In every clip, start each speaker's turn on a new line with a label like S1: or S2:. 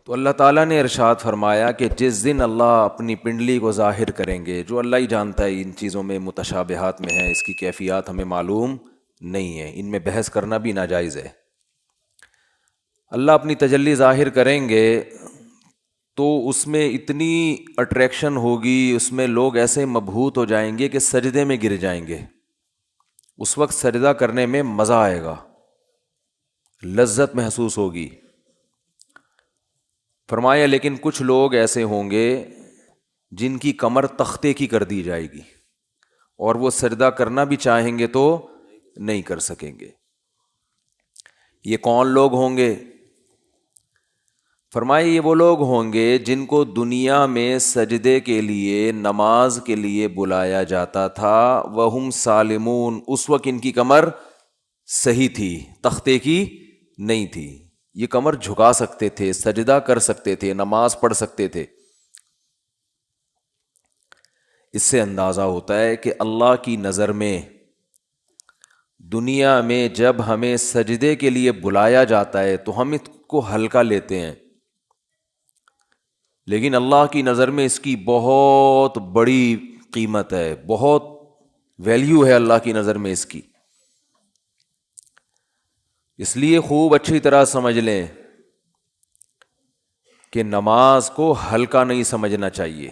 S1: تو اللہ تعالیٰ نے ارشاد فرمایا کہ جس دن اللہ اپنی پنڈلی کو ظاہر کریں گے، جو اللہ ہی جانتا ہے ان چیزوں میں متشابہات میں ہے، اس کی کیفیات ہمیں معلوم نہیں ہے، ان میں بحث کرنا بھی ناجائز ہے۔ اللہ اپنی تجلی ظاہر کریں گے تو اس میں اتنی اٹریکشن ہوگی، اس میں لوگ ایسے مبہوت ہو جائیں گے کہ سجدے میں گر جائیں گے۔ اس وقت سجدہ کرنے میں مزہ آئے گا، لذت محسوس ہوگی۔ فرمایا لیکن کچھ لوگ ایسے ہوں گے جن کی کمر تختے کی کر دی جائے گی، اور وہ سجدہ کرنا بھی چاہیں گے تو نہیں کر سکیں گے۔ یہ کون لوگ ہوں گے؟ فرمایا یہ وہ لوگ ہوں گے جن کو دنیا میں سجدے کے لیے، نماز کے لیے بلایا جاتا تھا، وہم سالمون، اس وقت ان کی کمر صحیح تھی، تختے کی نہیں تھی، یہ کمر جھکا سکتے تھے، سجدہ کر سکتے تھے، نماز پڑھ سکتے تھے۔ اس سے اندازہ ہوتا ہے کہ اللہ کی نظر میں دنیا میں جب ہمیں سجدے کے لیے بلایا جاتا ہے تو ہم اس کو ہلکا لیتے ہیں، لیکن اللہ کی نظر میں اس کی بہت بڑی قیمت ہے، بہت ویلیو ہے اللہ کی نظر میں اس کی۔ اس لیے خوب اچھی طرح سمجھ لیں کہ نماز کو ہلکا نہیں سمجھنا چاہیے۔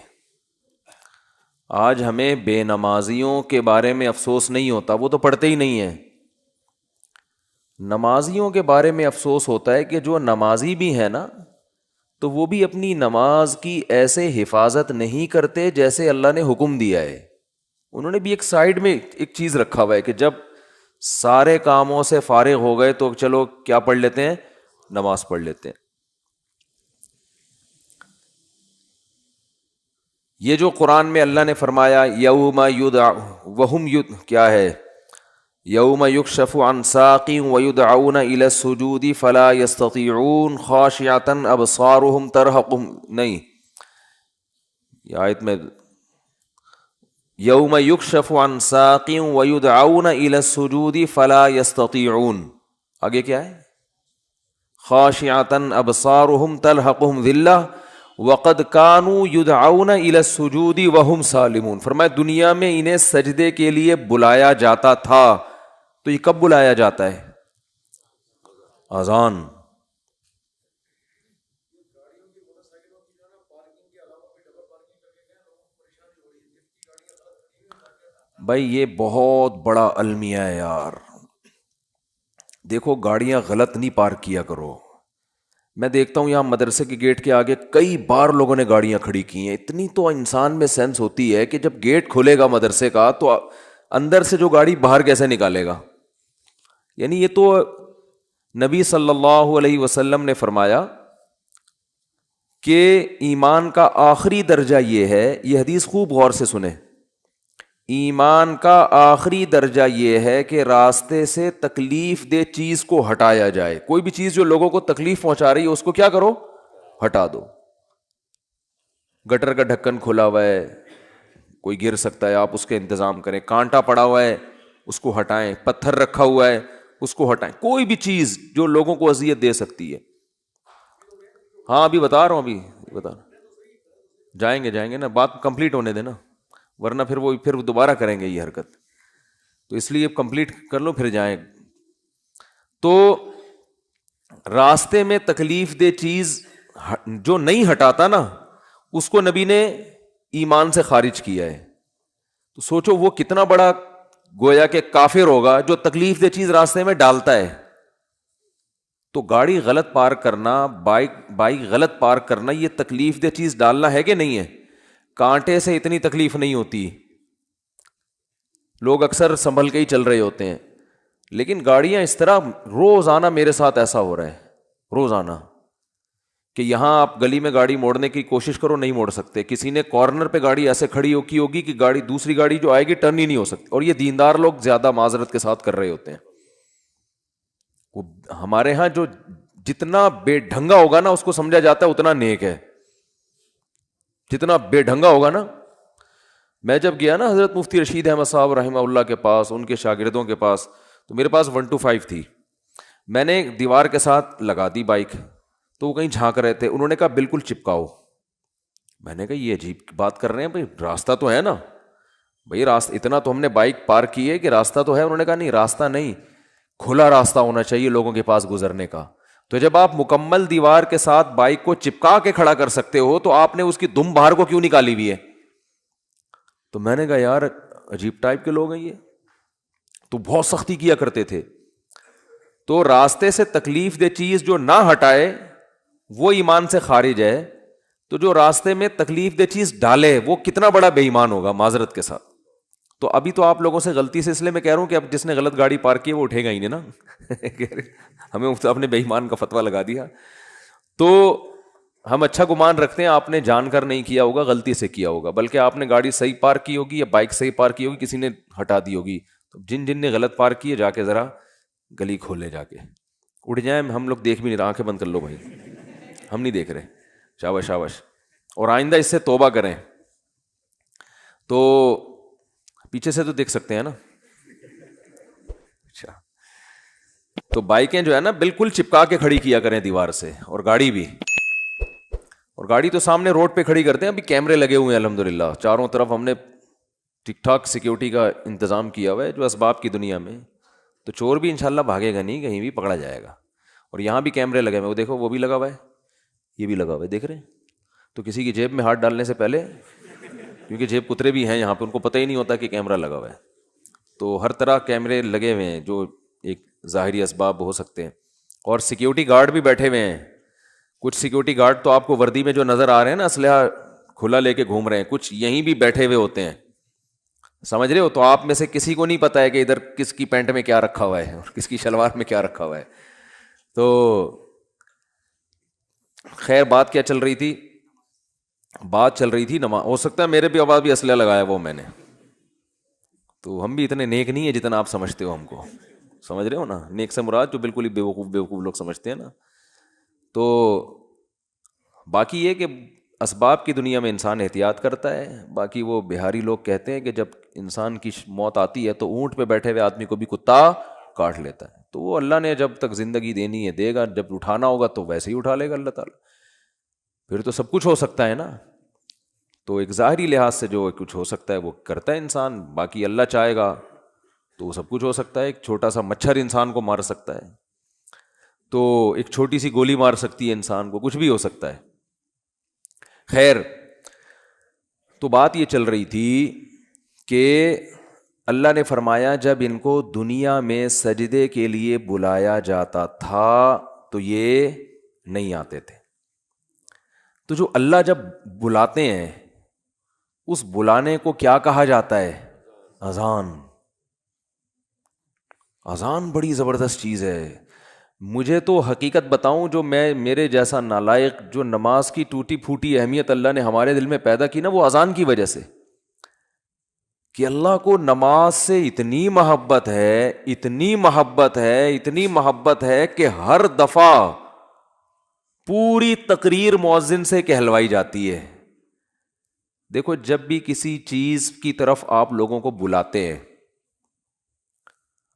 S1: آج ہمیں بے نمازیوں کے بارے میں افسوس نہیں ہوتا، وہ تو پڑھتے ہی نہیں ہیں۔ نمازیوں کے بارے میں افسوس ہوتا ہے کہ جو نمازی بھی ہیں نا، تو وہ بھی اپنی نماز کی ایسے حفاظت نہیں کرتے جیسے اللہ نے حکم دیا ہے۔ انہوں نے بھی ایک سائیڈ میں ایک چیز رکھا ہوا ہے کہ جب سارے کاموں سے فارغ ہو گئے تو چلو کیا پڑھ لیتے ہیں، نماز پڑھ لیتے ہیں۔ یہ جو قرآن میں اللہ نے فرمایا یوم وہم کیا ہے، یوم یکشف عن ساق ویدعون الی السجود فلا یستطیعون خاشعۃ ابصارهم ترہقهم، نہیں یہ آیت میں یوم یکشف عن ساق ویدعون الی السجود فلا یستطیعون، آگے کیا ہے، خاشعۃ ابصارهم ترہقهم ذلہ وقد كانوا يدعون الى السجود وهم سالمون۔ فرمایا دنیا میں انہیں سجدے کے لیے بلایا جاتا تھا، تو یہ کب بلایا جاتا ہے؟ اذان۔ بھائی یہ بہت بڑا المیہ ہے یار، دیکھو گاڑیاں غلط نہیں پارک کیا کرو۔ میں دیکھتا ہوں یہاں مدرسے کے گیٹ کے آگے کئی بار لوگوں نے گاڑیاں کھڑی کی ہیں۔ اتنی تو انسان میں سینس ہوتی ہے کہ جب گیٹ کھلے گا مدرسے کا تو اندر سے جو گاڑی باہر کیسے نکالے گا؟ یعنی یہ تو نبی صلی اللہ علیہ وسلم نے فرمایا کہ ایمان کا آخری درجہ یہ ہے، یہ حدیث خوب غور سے سنیں، ایمان کا آخری درجہ یہ ہے کہ راستے سے تکلیف دہ چیز کو ہٹایا جائے۔ کوئی بھی چیز جو لوگوں کو تکلیف پہنچا رہی ہے اس کو کیا کرو، ہٹا دو۔ گٹر کا ڈھکن کھلا ہوا ہے، کوئی گر سکتا ہے، آپ اس کے انتظام کریں۔ کانٹا پڑا ہوا ہے اس کو ہٹائیں، پتھر رکھا ہوا ہے اس کو ہٹائیں، کوئی بھی چیز جو لوگوں کو اذیت دے سکتی ہے۔ ہاں ابھی بتا رہا ہوں، ابھی بتا رہا ہوں، جائیں گے نا، بات کمپلیٹ ہونے دینا، ورنہ پھر دوبارہ کریں گے یہ حرکت، تو اس لیے کمپلیٹ کر لو پھر جائیں۔ تو راستے میں تکلیف دہ چیز جو نہیں ہٹاتا نا، اس کو نبی نے ایمان سے خارج کیا ہے۔ تو سوچو وہ کتنا بڑا گویا کہ کافر ہوگا جو تکلیف دہ چیز راستے میں ڈالتا ہے۔ تو گاڑی غلط پارک کرنا، بائک غلط پارک کرنا، یہ تکلیف دہ چیز ڈالنا ہے کہ نہیں ہے؟ کانٹے سے اتنی تکلیف نہیں ہوتی، لوگ اکثر سنبھل کے ہی چل رہے ہوتے ہیں، لیکن گاڑیاں اس طرح، روزانہ میرے ساتھ ایسا ہو رہا ہے، روزانہ، کہ یہاں آپ گلی میں گاڑی موڑنے کی کوشش کرو نہیں موڑ سکتے، کسی نے کارنر پہ گاڑی ایسے کھڑی کی ہوگی کہ گاڑی دوسری گاڑی جو آئے گی ٹرن ہی نہیں ہو سکتی، اور یہ دیندار لوگ زیادہ معذرت کے ساتھ کر رہے ہوتے ہیں۔ وہ ہمارے ہاں جو جتنا بے ڈھنگا ہوگا نا اس کو سمجھا جاتا ہے اتنا نیک ہے، جتنا بے ڈھنگا ہوگا نا۔ میں جب گیا نا حضرت مفتی رشید احمد صاحب رحمہ اللہ کے پاس، ان کے شاگردوں کے پاس، تو میرے پاس 125 تھی، میں نے دیوار کے ساتھ لگا دی بائک، تو وہ کہیں جھانک رہے تھے, انہوں نے کہا بالکل چپکاؤ. میں نے کہا یہ عجیب بات کر رہے ہیں بھائی, راستہ تو ہے نا بھائی, راستہ اتنا تو ہم نے بائک پارک کی ہے کہ راستہ تو ہے. انہوں نے کہا نہیں راستہ نہیں, کھلا راستہ ہونا چاہیے لوگوں کے پاس گزرنے کا. تو جب آپ مکمل دیوار کے ساتھ بائک کو چپکا کے کھڑا کر سکتے ہو تو آپ نے اس کی دم باہر کو کیوں نکالی ہوئی ہے؟ تو میں نے کہا یار عجیب ٹائپ کے لوگ ہیں یہ, تو بہت سختی کیا کرتے تھے. تو راستے سے تکلیف دہ چیز جو نہ ہٹائے وہ ایمان سے خارج ہے, تو جو راستے میں تکلیف دہ چیز ڈالے وہ کتنا بڑا بے ایمان ہوگا معذرت کے ساتھ. تو ابھی تو آپ لوگوں سے غلطی سے اس لیے میں کہہ رہا ہوں کہ اب جس نے غلط گاڑی پارک کی وہ اٹھے گا ہی نہیں نا ہمیں آپ نے بے ایمان کا فتویٰ لگا دیا. تو ہم اچھا گمان رکھتے ہیں آپ نے جان کر نہیں کیا ہوگا, غلطی سے کیا ہوگا, بلکہ آپ نے گاڑی صحیح پارک کی ہوگی یا بائک صحیح پارک کی ہوگی, کسی نے ہٹا دی ہوگی. تو جن جن نے غلط پارک کی ہے جا کے ذرا گلی کھولے, جا کے اٹھ جائیں, ہم لوگ دیکھ بھی نہیں رہے, آنکھیں بند کر لو بھائی, ہم نہیں دیکھ رہے, شاباش شاباش. اور آئندہ اس سے توبہ کریں. تو پیچھے سے تو دیکھ سکتے ہیں نا. اچھا, تو بائکیں جو ہے نا بالکل چپکا کے کھڑی کیا کریں دیوار سے, اور گاڑی بھی. اور گاڑی تو سامنے روڈ پہ کھڑی کرتے ہیں, ابھی کیمرے لگے ہوئے ہیں الحمدللہ چاروں طرف, ہم نے ٹھیک ٹھاک سیکیورٹی کا انتظام کیا ہوا ہے جو اسباب کی دنیا میں. تو چور بھی انشاءاللہ بھاگے گا نہیں, کہیں بھی پکڑا جائے گا. اور یہاں بھی کیمرے لگے ہوئے, وہ دیکھو وہ بھی لگا ہوا ہے, یہ بھی لگا ہوا ہے, دیکھ رہے ہیں. تو کسی کی جیب میں ہاتھ ڈالنے سے پہلے, کیونکہ جیب کترے بھی ہیں یہاں پہ, ان کو پتہ ہی نہیں ہوتا کہ کیمرہ لگا ہوا ہے. تو ہر طرح کیمرے لگے ہوئے ہیں جو ایک ظاہری اسباب ہو سکتے ہیں. اور سیکیورٹی گارڈ بھی بیٹھے ہوئے ہیں. کچھ سیکیورٹی گارڈ تو آپ کو وردی میں جو نظر آ رہے ہیں نا, اسلحہ کھلا لے کے گھوم رہے ہیں, کچھ یہیں بھی بیٹھے ہوئے ہوتے ہیں, سمجھ رہے ہو. تو آپ میں سے کسی کو نہیں پتا ہے کہ ادھر کس کی پینٹ میں کیا رکھا ہوا ہے اور کس کی شلوار میں کیا رکھا ہوا ہے. تو خیر بات کیا چل رہی تھی, بات چل رہی تھی نماز. ہو سکتا ہے میرے بھی آواز بھی اسلحہ لگایا وہ میں نے, تو ہم بھی اتنے نیک نہیں ہیں جتنا آپ سمجھتے ہو ہم کو, سمجھ رہے ہو نا. نیک سے مراد جو بالکل ہی بیوقوف لوگ سمجھتے ہیں نا. تو باقی یہ کہ اسباب کی دنیا میں انسان احتیاط کرتا ہے. باقی وہ بہاری لوگ کہتے ہیں کہ جب انسان کی موت آتی ہے تو اونٹ پہ بیٹھے ہوئے آدمی کو بھی کتا کاٹ لیتا ہے. تو وہ اللہ نے جب تک زندگی دینی ہے دے گا, جب اٹھانا ہوگا تو ویسے ہی اٹھا لے گا اللہ تعالیٰ. پھر تو سب کچھ ہو سکتا ہے نا. تو ایک ظاہری لحاظ سے جو کچھ ہو سکتا ہے وہ کرتا ہے انسان, باقی اللہ چاہے گا تو وہ سب کچھ ہو سکتا ہے. ایک چھوٹا سا مچھر انسان کو مار سکتا ہے, تو ایک چھوٹی سی گولی مار سکتی ہے انسان کو, کچھ بھی ہو سکتا ہے. خیر, تو بات یہ چل رہی تھی کہ اللہ نے فرمایا جب ان کو دنیا میں سجدے کے لیے بلایا جاتا تھا تو یہ نہیں آتے تھے. تو جو اللہ جب بلاتے ہیں اس بلانے کو کیا کہا جاتا ہے؟ اذان. اذان بڑی زبردست چیز ہے. مجھے تو حقیقت بتاؤں, جو میرے جیسا نالائق جو نماز کی ٹوٹی پھوٹی اہمیت اللہ نے ہمارے دل میں پیدا کی نا, وہ اذان کی وجہ سے, کہ اللہ کو نماز سے اتنی محبت ہے, اتنی محبت ہے, اتنی محبت ہے کہ ہر دفعہ پوری تقریر مؤذن سے کہلوائی جاتی ہے. دیکھو جب بھی کسی چیز کی طرف آپ لوگوں کو بلاتے ہیں,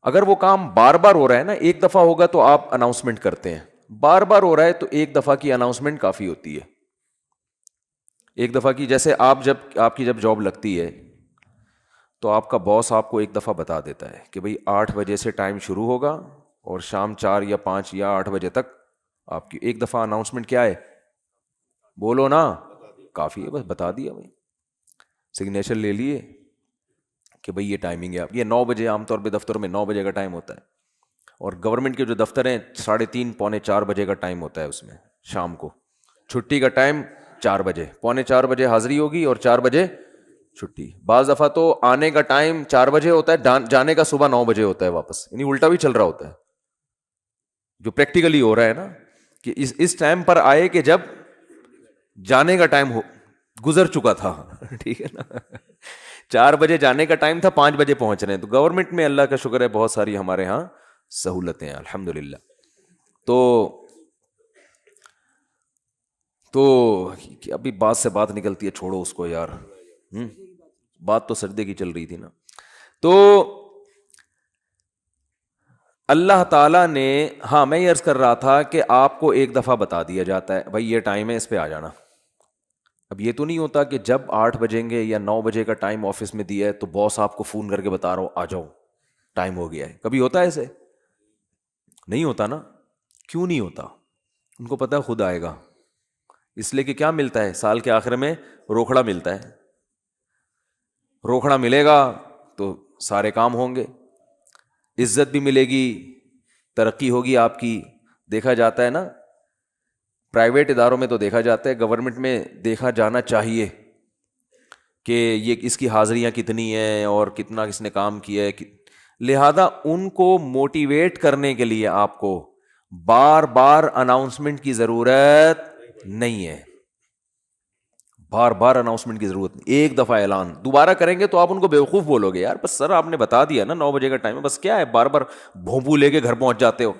S1: اگر وہ کام بار بار ہو رہا ہے نا, ایک دفعہ ہوگا تو آپ اناؤنسمنٹ کرتے ہیں, بار بار ہو رہا ہے تو ایک دفعہ کی اناؤنسمنٹ کافی ہوتی ہے. ایک دفعہ کی, جیسے آپ کی جب جاب لگتی ہے تو آپ کا باس آپ کو ایک دفعہ بتا دیتا ہے کہ بھئی 8 بجے سے ٹائم شروع ہوگا اور شام 4 یا 5 یا 8 بجے تک آپ کی ایک دفعہ اناؤنسمنٹ کیا ہے, بولو نا, کافی ہے, بس بتا دیا بھائی, سگنیچر لے لیے کہ بھئی یہ ٹائمنگ ہے. آپ یہ 9 بجے عام طور پہ دفتروں میں 9 بجے کا ٹائم ہوتا ہے, اور گورنمنٹ کے جو دفتر ہیں 3:30 پونے 4 بجے کا ٹائم ہوتا ہے اس میں شام کو. چھٹی کا ٹائم 4 بجے, پونے 4 بجے حاضری ہوگی اور 4 بجے چھٹی. بعض دفعہ تو آنے کا ٹائم 4 بجے ہوتا ہے, جانے کا صبح 9 بجے ہوتا ہے واپس, یعنی الٹا بھی چل رہا ہوتا ہے. جو پریکٹیکلی ہو رہا ہے نا کہ اس ٹائم پر آئے کہ جب جانے کا ٹائم گزر چکا تھا, ٹھیک ہے نا. 4 بجے جانے کا ٹائم تھا, 5 بجے پہنچ رہے ہیں. تو گورنمنٹ میں اللہ کا شکر ہے بہت ساری ہمارے ہاں سہولتیں ہیں الحمدللہ. تو ابھی بات سے بات نکلتی ہے, چھوڑو اس کو یار, بات تو سجدے کی چل رہی تھی نا. تو اللہ تعالیٰ نے، ہاں میں یہ عرض کر رہا تھا کہ آپ کو ایک دفعہ بتا دیا جاتا ہے بھائی یہ ٹائم ہے، اس پہ آ جانا. اب یہ تو نہیں ہوتا کہ جب 8 بجیں گے یا 9 بجے کا ٹائم آفس میں دیا ہے تو باس آپ کو فون کر کے بتا رہا ہوں آ جاؤ ٹائم ہو گیا ہے. کبھی ہوتا ہے ایسے؟ نہیں ہوتا نا. کیوں نہیں ہوتا؟ ان کو پتا خود آئے گا. اس لیے کہ کیا ملتا ہے سال کے آخر میں؟ روکھڑا ملتا ہے. روکھڑا ملے گا تو سارے کام ہوں گے، عزت بھی ملے گی، ترقی ہوگی آپ کی. دیکھا جاتا ہے نا پرائیویٹ اداروں میں، تو دیکھا جاتا ہے، گورنمنٹ میں دیکھا جانا چاہیے کہ یہ اس کی حاضریاں کتنی ہیں اور کتنا اس نے کام کیا ہے. لہذا ان کو موٹیویٹ کرنے کے لیے آپ کو بار بار اناؤنسمنٹ کی ضرورت نہیں ہے. بار بار اناؤنسمنٹ کی ضرورت نہیں. ایک دفعہ اعلان دوبارہ کریں گے تو آپ ان کو بیوقوف بولو گے، یار بس سر آپ نے بتا دیا نا 9 بجے کا ٹائم ہے، بس کیا ہے بار بار بھونپو لے کے گھر پہنچ جاتے ہو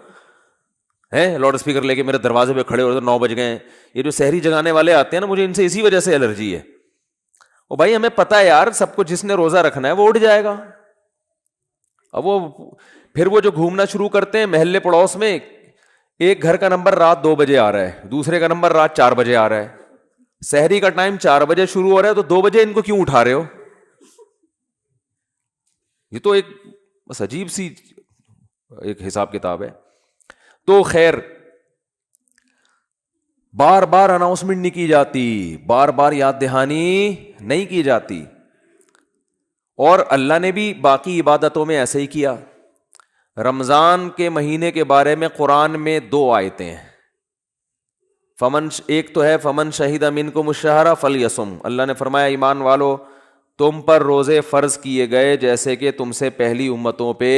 S1: ہیں، لاؤڈ اسپیکر لے کے میرے دروازے پہ کھڑے ہو 9 بج گئے ہیں. یہ جو سحری جگانے والے آتے ہیں نا، مجھے ان سے اسی وجہ سے الرجی ہے. او بھائی ہمیں پتہ ہے یار سب کو، جس نے روزہ رکھنا ہے وہ اٹھ جائے گا. اب وہ پھر وہ جو گھومنا شروع کرتے ہیں محلے پڑوس میں، ایک گھر کا نمبر رات 2 بجے آ رہا ہے، دوسرے کا نمبر رات 4 بجے آ رہا ہے. سحری کا ٹائم 4 بجے شروع ہو رہا ہے تو 2 بجے ان کو کیوں اٹھا رہے ہو؟ یہ تو ایک بس عجیب سی ایک حساب کتاب ہے. تو خیر بار بار اناؤنسمنٹ نہیں کی جاتی، بار بار یاد دہانی نہیں کی جاتی. اور اللہ نے بھی باقی عبادتوں میں ایسے ہی کیا. رمضان کے مہینے کے بارے میں قرآن میں 2 آیتیں ہیں. ایک تو ہے فمن شہید منکم الشہر فلیصم. اللہ نے فرمایا ایمان والو تم پر روزے فرض کیے گئے جیسے کہ تم سے پہلی امتوں پہ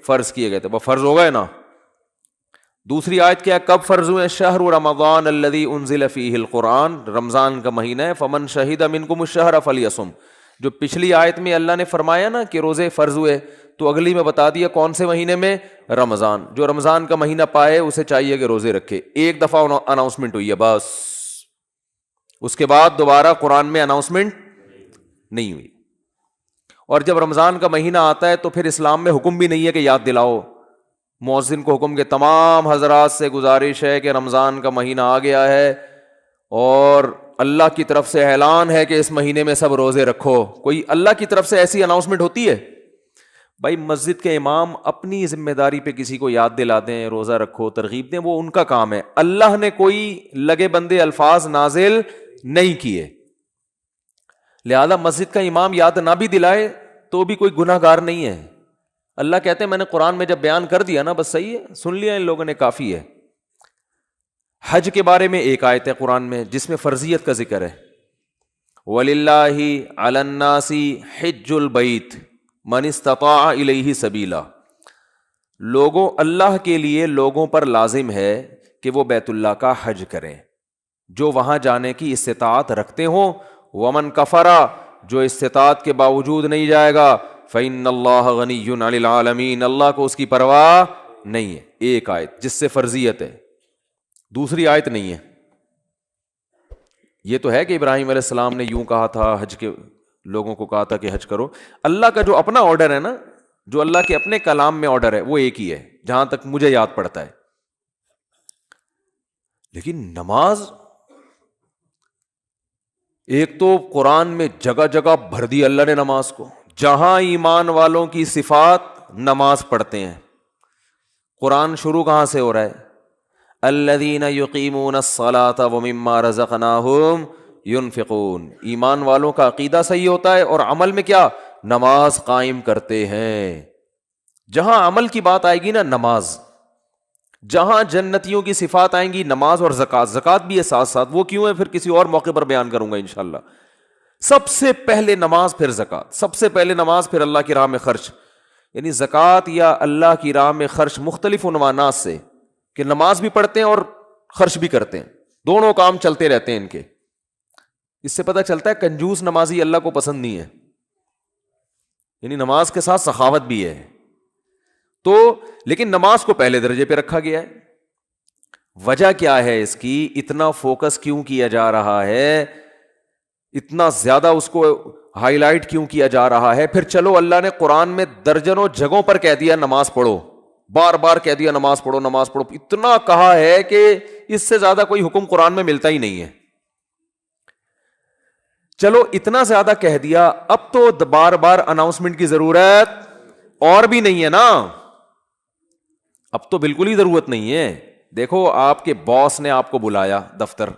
S1: فرض کیے گئے تھے. وہ فرض ہو گئے نا. دوسری آیت کیا، کب فرض ہوئے؟ شہر رمضان الذی انزل فیہ القرآن، رمضان کا مہینہ ہے. فمن شہید منکم الشہر فلیصم. جو پچھلی آیت میں اللہ نے فرمایا نا کہ روزے فرض ہوئے، تو اگلی میں بتا دیا کون سے مہینے میں؟ رمضان. جو رمضان کا مہینہ پائے اسے چاہیے کہ روزے رکھے. ایک دفعہ اناؤنسمنٹ ہوئی ہے بس، اس کے بعد دوبارہ قرآن میں اناؤنسمنٹ نہیں ہوئی. اور جب رمضان کا مہینہ آتا ہے تو پھر اسلام میں حکم بھی نہیں ہے کہ یاد دلاؤ. مؤذن کو حکم کہ تمام حضرات سے گزارش ہے کہ رمضان کا مہینہ آ گیا ہے اور اللہ کی طرف سے اعلان ہے کہ اس مہینے میں سب روزے رکھو. کوئی اللہ کی طرف سے ایسی اناؤنسمنٹ ہوتی ہے؟ بھائی مسجد کے امام اپنی ذمہ داری پہ کسی کو یاد دلا دیں روزہ رکھو، ترغیب دیں، وہ ان کا کام ہے. اللہ نے کوئی لگے بندے الفاظ نازل نہیں کیے. لہذا مسجد کا امام یاد نہ بھی دلائے تو بھی کوئی گناہ گار نہیں ہے. اللہ کہتے ہیں میں نے قرآن میں جب بیان کر دیا نا بس صحیح ہے، سن لیا ان لوگوں نے، کافی ہے. حج کے بارے میں ایک آیت ہے قرآن میں جس میں فرضیت کا ذکر ہے. وَلِلَّهِ عَلَى النَّاسِ حِجُّ الْبَيْتِ مَنِ اسْتَطَاعَ إِلَيْهِ سَبِيلًا. لوگوں، اللہ کے لیے لوگوں پر لازم ہے کہ وہ بیت اللہ کا حج کریں جو وہاں جانے کی استطاعت رکھتے ہوں. وَمَنْ كَفَرَ، جو استطاعت کے باوجود نہیں جائے گا، فَإِنَّ اللَّهَ غَنِيٌّ عَنِ الْعَالَمِينَ، اللہ کو اس کی پرواہ نہیں ہے. ایک آیت جس سے فرضیت ہے، دوسری آیت نہیں ہے. یہ تو ہے کہ ابراہیم علیہ السلام نے یوں کہا تھا، حج کے لوگوں کو کہا تھا کہ حج کرو. اللہ کا جو اپنا آرڈر ہے نا، جو اللہ کے اپنے کلام میں آرڈر ہے وہ ایک ہی ہے جہاں تک مجھے یاد پڑتا ہے. لیکن نماز، ایک تو قرآن میں جگہ جگہ بھر دی اللہ نے نماز کو، جہاں ایمان والوں کی صفات نماز پڑھتے ہیں. قرآن شروع کہاں سے ہو رہا ہے؟ الذین یقیمون الصلاۃ ومما رزقناہم ينفقون. ایمان والوں کا عقیدہ صحیح ہوتا ہے اور عمل میں کیا؟ نماز قائم کرتے ہیں. جہاں عمل کی بات آئے گی نا نماز، جہاں جنتیوں کی صفات آئیں گی نماز اور زکوٰۃ. زکوٰۃ بھی ہے ساتھ ساتھ، وہ کیوں ہے پھر کسی اور موقع پر بیان کروں گا انشاءاللہ. سب سے پہلے نماز پھر زکوٰۃ، سب سے پہلے نماز پھر اللہ کی راہ میں خرچ. یعنی زکوٰۃ یا اللہ کی راہ میں خرچ مختلف عنوانات سے، کہ نماز بھی پڑھتے ہیں اور خرچ بھی کرتے ہیں، دونوں کام چلتے رہتے ہیں ان کے. اس سے پتہ چلتا ہے کنجوس نمازی اللہ کو پسند نہیں ہے. یعنی نماز کے ساتھ سخاوت بھی ہے. تو لیکن نماز کو پہلے درجے پہ رکھا گیا ہے. وجہ کیا ہے اس کی؟ اتنا فوکس کیوں کیا جا رہا ہے؟ اتنا زیادہ اس کو ہائی لائٹ کیوں کیا جا رہا ہے؟ پھر چلو اللہ نے قرآن میں درجنوں جگہوں پر کہہ دیا نماز پڑھو، بار بار کہہ دیا نماز پڑھو نماز پڑھو، اتنا کہا ہے کہ اس سے زیادہ کوئی حکم قرآن میں ملتا ہی نہیں ہے. چلو اتنا زیادہ کہہ دیا، اب تو بار بار اناؤنسمنٹ کی ضرورت اور بھی نہیں ہے نا، اب تو بالکل ہی ضرورت نہیں ہے. دیکھو آپ کے باس نے آپ کو بلایا دفتر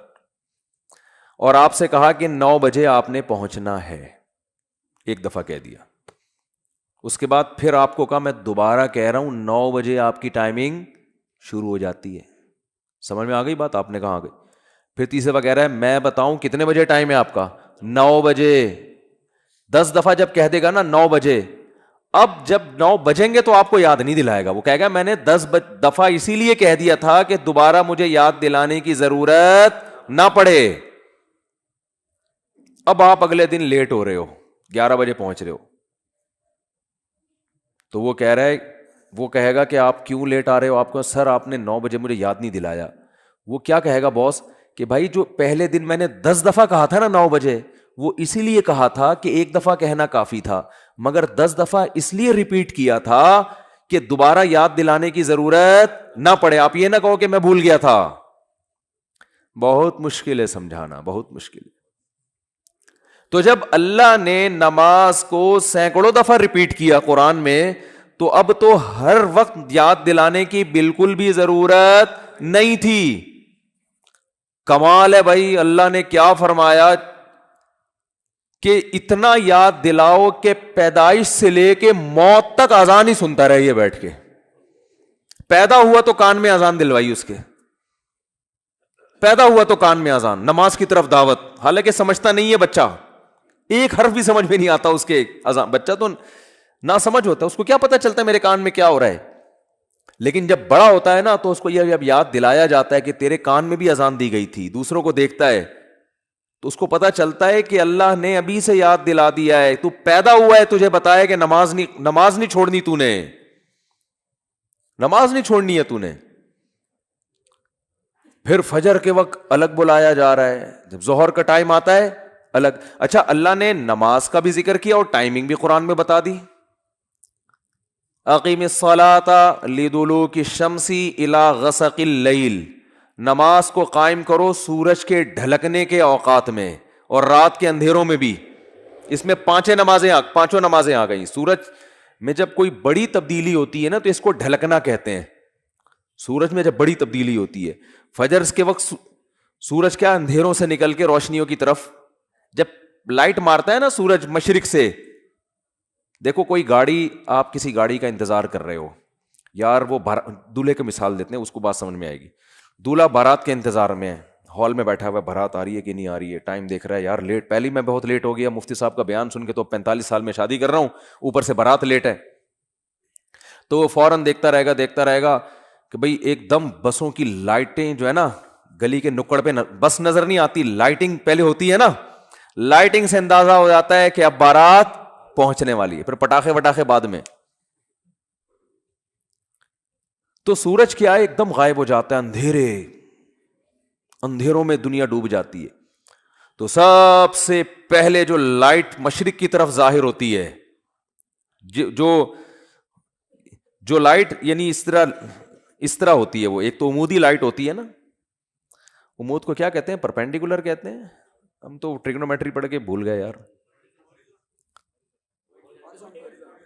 S1: اور آپ سے کہا کہ 9 بجے آپ نے پہنچنا ہے، ایک دفعہ کہہ دیا. اس کے بعد پھر آپ کو کہا میں دوبارہ کہہ رہا ہوں 9 بجے آپ کی ٹائمنگ شروع ہو جاتی ہے. سمجھ میں آ گئی بات؟ آپ نے کہا آ گئی. پھر تیسرے دفعہ کہہ رہا ہے میں بتاؤں کتنے بجے ٹائم ہے آپ کا؟ 9 بجے. 10 دفعہ جب کہہ دے گا نا 9 بجے، اب جب 9 بجیں گے تو آپ کو یاد نہیں دلائے گا، وہ کہے گا میں نے 10 دفعہ اسی لیے کہہ دیا تھا کہ دوبارہ مجھے یاد دلانے کی ضرورت نہ پڑے. اب آپ اگلے دن لیٹ ہو رہے ہو، 11 بجے پہنچ رہے ہو، تو وہ کہہ رہا ہے، وہ کہے گا کہ آپ کیوں لیٹ آ رہے ہو؟ آپ کو سر آپ نے 9 بجے مجھے یاد نہیں دلایا. وہ کیا کہے گا باس کہ بھائی جو پہلے دن میں نے 10 دفعہ کہا تھا نا 9 بجے، وہ اسی لیے کہا تھا کہ ایک دفعہ کہنا کافی تھا، مگر 10 دفعہ اس لیے ریپیٹ کیا تھا کہ دوبارہ یاد دلانے کی ضرورت نہ پڑے. آپ یہ نہ کہو کہ میں بھول گیا تھا. بہت مشکل ہے سمجھانا، بہت مشکل ہے. تو جب اللہ نے نماز کو سینکڑوں دفعہ ریپیٹ کیا قرآن میں، تو اب تو ہر وقت یاد دلانے کی بالکل بھی ضرورت نہیں تھی. کمال ہے بھائی، اللہ نے کیا فرمایا کہ اتنا یاد دلاؤ کہ پیدائش سے لے کے موت تک اذان ہی سنتا رہیے بیٹھ کے. پیدا ہوا تو کان میں اذان دلوائی اس کے، پیدا ہوا تو کان میں اذان، نماز کی طرف دعوت. حالانکہ سمجھتا نہیں ہے بچہ، ایک حرف بھی سمجھ میں نہیں آتا اس کے اذان. بچہ تو نہ سمجھ ہوتا ہے، اس کو کیا پتا چلتا ہے میرے کان میں کیا ہو رہا ہے. لیکن جب بڑا ہوتا ہے نا تو اس کو یہ یاد دلایا جاتا ہے کہ تیرے کان میں بھی اذان دی گئی تھی. دوسروں کو دیکھتا ہے تو اس کو پتا چلتا ہے کہ اللہ نے ابھی سے یاد دلا دیا ہے. تو پیدا ہوا ہے تجھے بتایا کہ نماز نہیں چھوڑنی، تو نے نماز نہیں چھوڑنی ہے تو نے. پھر فجر کے وقت الگ بلایا جا رہا ہے، جب ظہر کا ٹائم آتا ہے الگ. اچھا اللہ نے نماز کا بھی ذکر کیا اور ٹائمنگ بھی قرآن میں بتا دی. اقیم الصلاۃ لدلوک الشمس الی غسق اللیل، نماز کو قائم کرو سورج کے ڈھلکنے کے اوقات میں اور رات کے اندھیروں میں بھی. اس میں پانچوں نمازیں آ گئیں. سورج میں جب کوئی بڑی تبدیلی ہوتی ہے نا تو اس کو ڈھلکنا کہتے ہیں. سورج میں جب بڑی تبدیلی ہوتی ہے، فجر کے وقت سورج کیا اندھیروں سے نکل کے روشنیوں کی طرف جب لائٹ مارتا ہے نا سورج مشرق سے. دیکھو کوئی گاڑی، آپ کسی گاڑی کا انتظار کر رہے ہو یار، وہ دولہے کی مثال دیتے ہیں، اس کو بات سمجھ میں آئے گی. دولہا بارات کے انتظار میں ہے، ہال میں بیٹھا ہوا ہے، بارات آ رہی ہے کہ نہیں آ رہی ہے، ٹائم دیکھ رہا ہے یار لیٹ، پہلی میں بہت لیٹ ہو گیا مفتی صاحب کا بیان سن کے، تو 45 سال میں شادی کر رہا ہوں، اوپر سے بارات لیٹ ہے. تو وہ فوراً دیکھتا رہے گا کہ بھئی ایک دم بسوں کی لائٹیں جو ہے نا گلی کے نکڑ پہ بس نظر نہیں آتی، لائٹنگ پہلے ہوتی ہے نا، لائٹنگ سے اندازہ ہو جاتا ہے کہ اب بارات پہنچنے والی ہے. پھر پٹاخے وٹاخے بعد میں. تو سورج کیا ہے ایک دم غائب ہو جاتا ہے، اندھیروں میں دنیا ڈوب جاتی ہے. تو سب سے پہلے جو لائٹ مشرق کی طرف ظاہر ہوتی ہے، جو لائٹ یعنی اس طرح ہوتی ہے، وہ ایک تو عمودی لائٹ ہوتی ہے نا. عمود کو کیا کہتے ہیں؟ پرپینڈیکولر کہتے ہیں. ہم تو ٹریگنومیٹری پڑھ کے بھول گئے یار.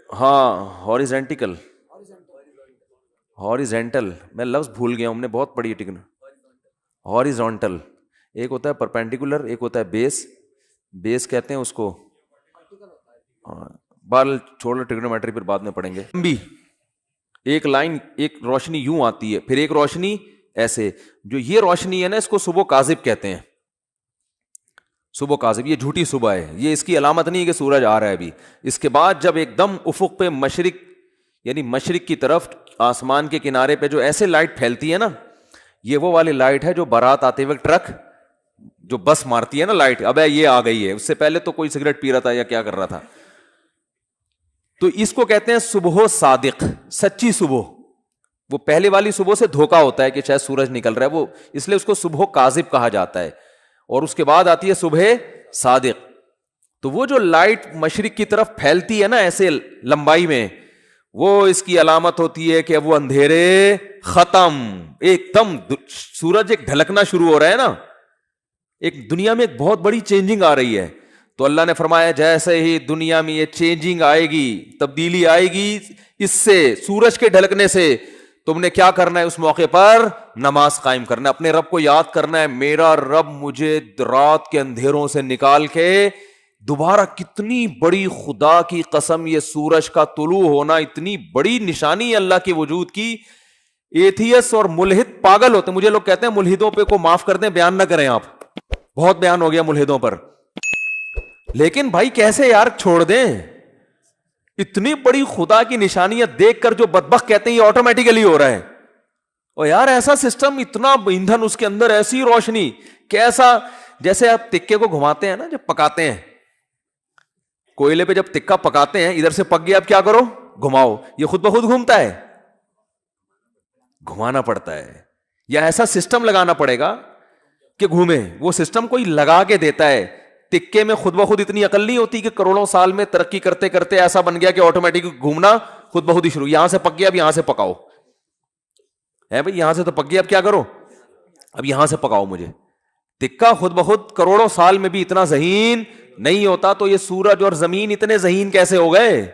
S1: ہاں ہاریزینٹل میں لفظ بھول گیا ہوں، ہم نے بہت پڑھی ہے. ہاریزونٹل ایک ہوتا ہے، پرپینڈیکولر ایک ہوتا ہے بیس کہتے ہیں اس کو. بال چھوڑ ٹریگنومیٹری پھر بعد میں پڑھیں گے. بھی ایک لائن، ایک روشنی یوں آتی ہے، پھر ایک روشنی ایسے. جو یہ روشنی ہے نا اس کو صبح کاذب کہتے ہیں. صبح کاذب، یہ جھوٹی صبح ہے، یہ اس کی علامت نہیں ہے کہ سورج آ رہا ہے ابھی. اس کے بعد جب ایک دم افق پہ مشرق یعنی مشرق کی طرف آسمان کے کنارے پہ جو ایسے لائٹ پھیلتی ہے نا، یہ وہ والی لائٹ ہے جو بارات آتے وقت ٹرک جو بس مارتی ہے نا لائٹ، اب یہ آ گئی ہے. اس سے پہلے تو کوئی سگریٹ پی رہا تھا یا کیا کر رہا تھا. تو اس کو کہتے ہیں صبح صادق، سچی صبح. وہ پہلے والی صبح سے دھوکا ہوتا ہے کہ شاید سورج نکل رہا ہے، وہ اس لیے اس کو صبح کاذب کہا جاتا ہے. اور اس کے بعد آتی ہے صبح صادق. تو وہ جو لائٹ مشرق کی طرف پھیلتی ہے نا ایسے لمبائی میں، وہ اس کی علامت ہوتی ہے کہ اب وہ اندھیرے ختم، ایک دم سورج ایک ڈھلکنا شروع ہو رہا ہے نا، ایک دنیا میں ایک بہت بڑی چینجنگ آ رہی ہے. تو اللہ نے فرمایا جیسے ہی دنیا میں یہ چینجنگ آئے گی، تبدیلی آئے گی اس سے، سورج کے ڈھلکنے سے، تم نے کیا کرنا ہے اس موقع پر؟ نماز قائم کرنا ہے، اپنے رب کو یاد کرنا ہے، میرا رب مجھے رات کے اندھیروں سے نکال کے دوبارہ، کتنی بڑی خدا کی قسم، یہ سورج کا طلوع ہونا اتنی بڑی نشانی ہے اللہ کے وجود کی. ایتھیس اور ملحد پاگل ہوتے ہیں. مجھے لوگ کہتے ہیں ملحدوں پہ کو معاف کر دیں، بیان نہ کریں آپ، بہت بیان ہو گیا ملحدوں پر، لیکن بھائی کیسے یار چھوڑ دیں؟ اتنی بڑی خدا کی نشانیاں دیکھ کر جو بدبخت کہتے ہیں یہ آٹومیٹیکلی ہو رہا ہے. اور یار ایسا سسٹم، اتنا ایندھن اس کے اندر، ایسی روشنی، کیسا، جیسے آپ تکے کو گھماتے ہیں نا جب پکاتے ہیں، کوئلے پہ جب تکا پکاتے ہیں، ادھر سے پک گیا، اب کیا کرو؟ گھماؤ، یہ خود بخود گھومتا ہے؟ گھمانا پڑتا ہے، یا ایسا سسٹم لگانا پڑے گا کہ گھومے. وہ سسٹم کوئی لگا کے دیتا ہے. تکے میں خود بخود اتنی عقل نہیں ہوتی کہ کروڑوں سال میں ترقی کرتے کرتے ایسا بن گیا کہ آٹومیٹک گھومنا خود بخود ہی شروع، یہاں سے پک گیا اب یہاں سے پکاؤ، ہے بھائی یہاں سے تو پک گیا اب کیا کرو؟ اب یہاں سے پکاؤ مجھے. تکا خود بخود کروڑوں سال میں بھی اتنا ذہین نہیں ہوتا. تو یہ سورج اور زمین اتنے ذہین کیسے ہو گئے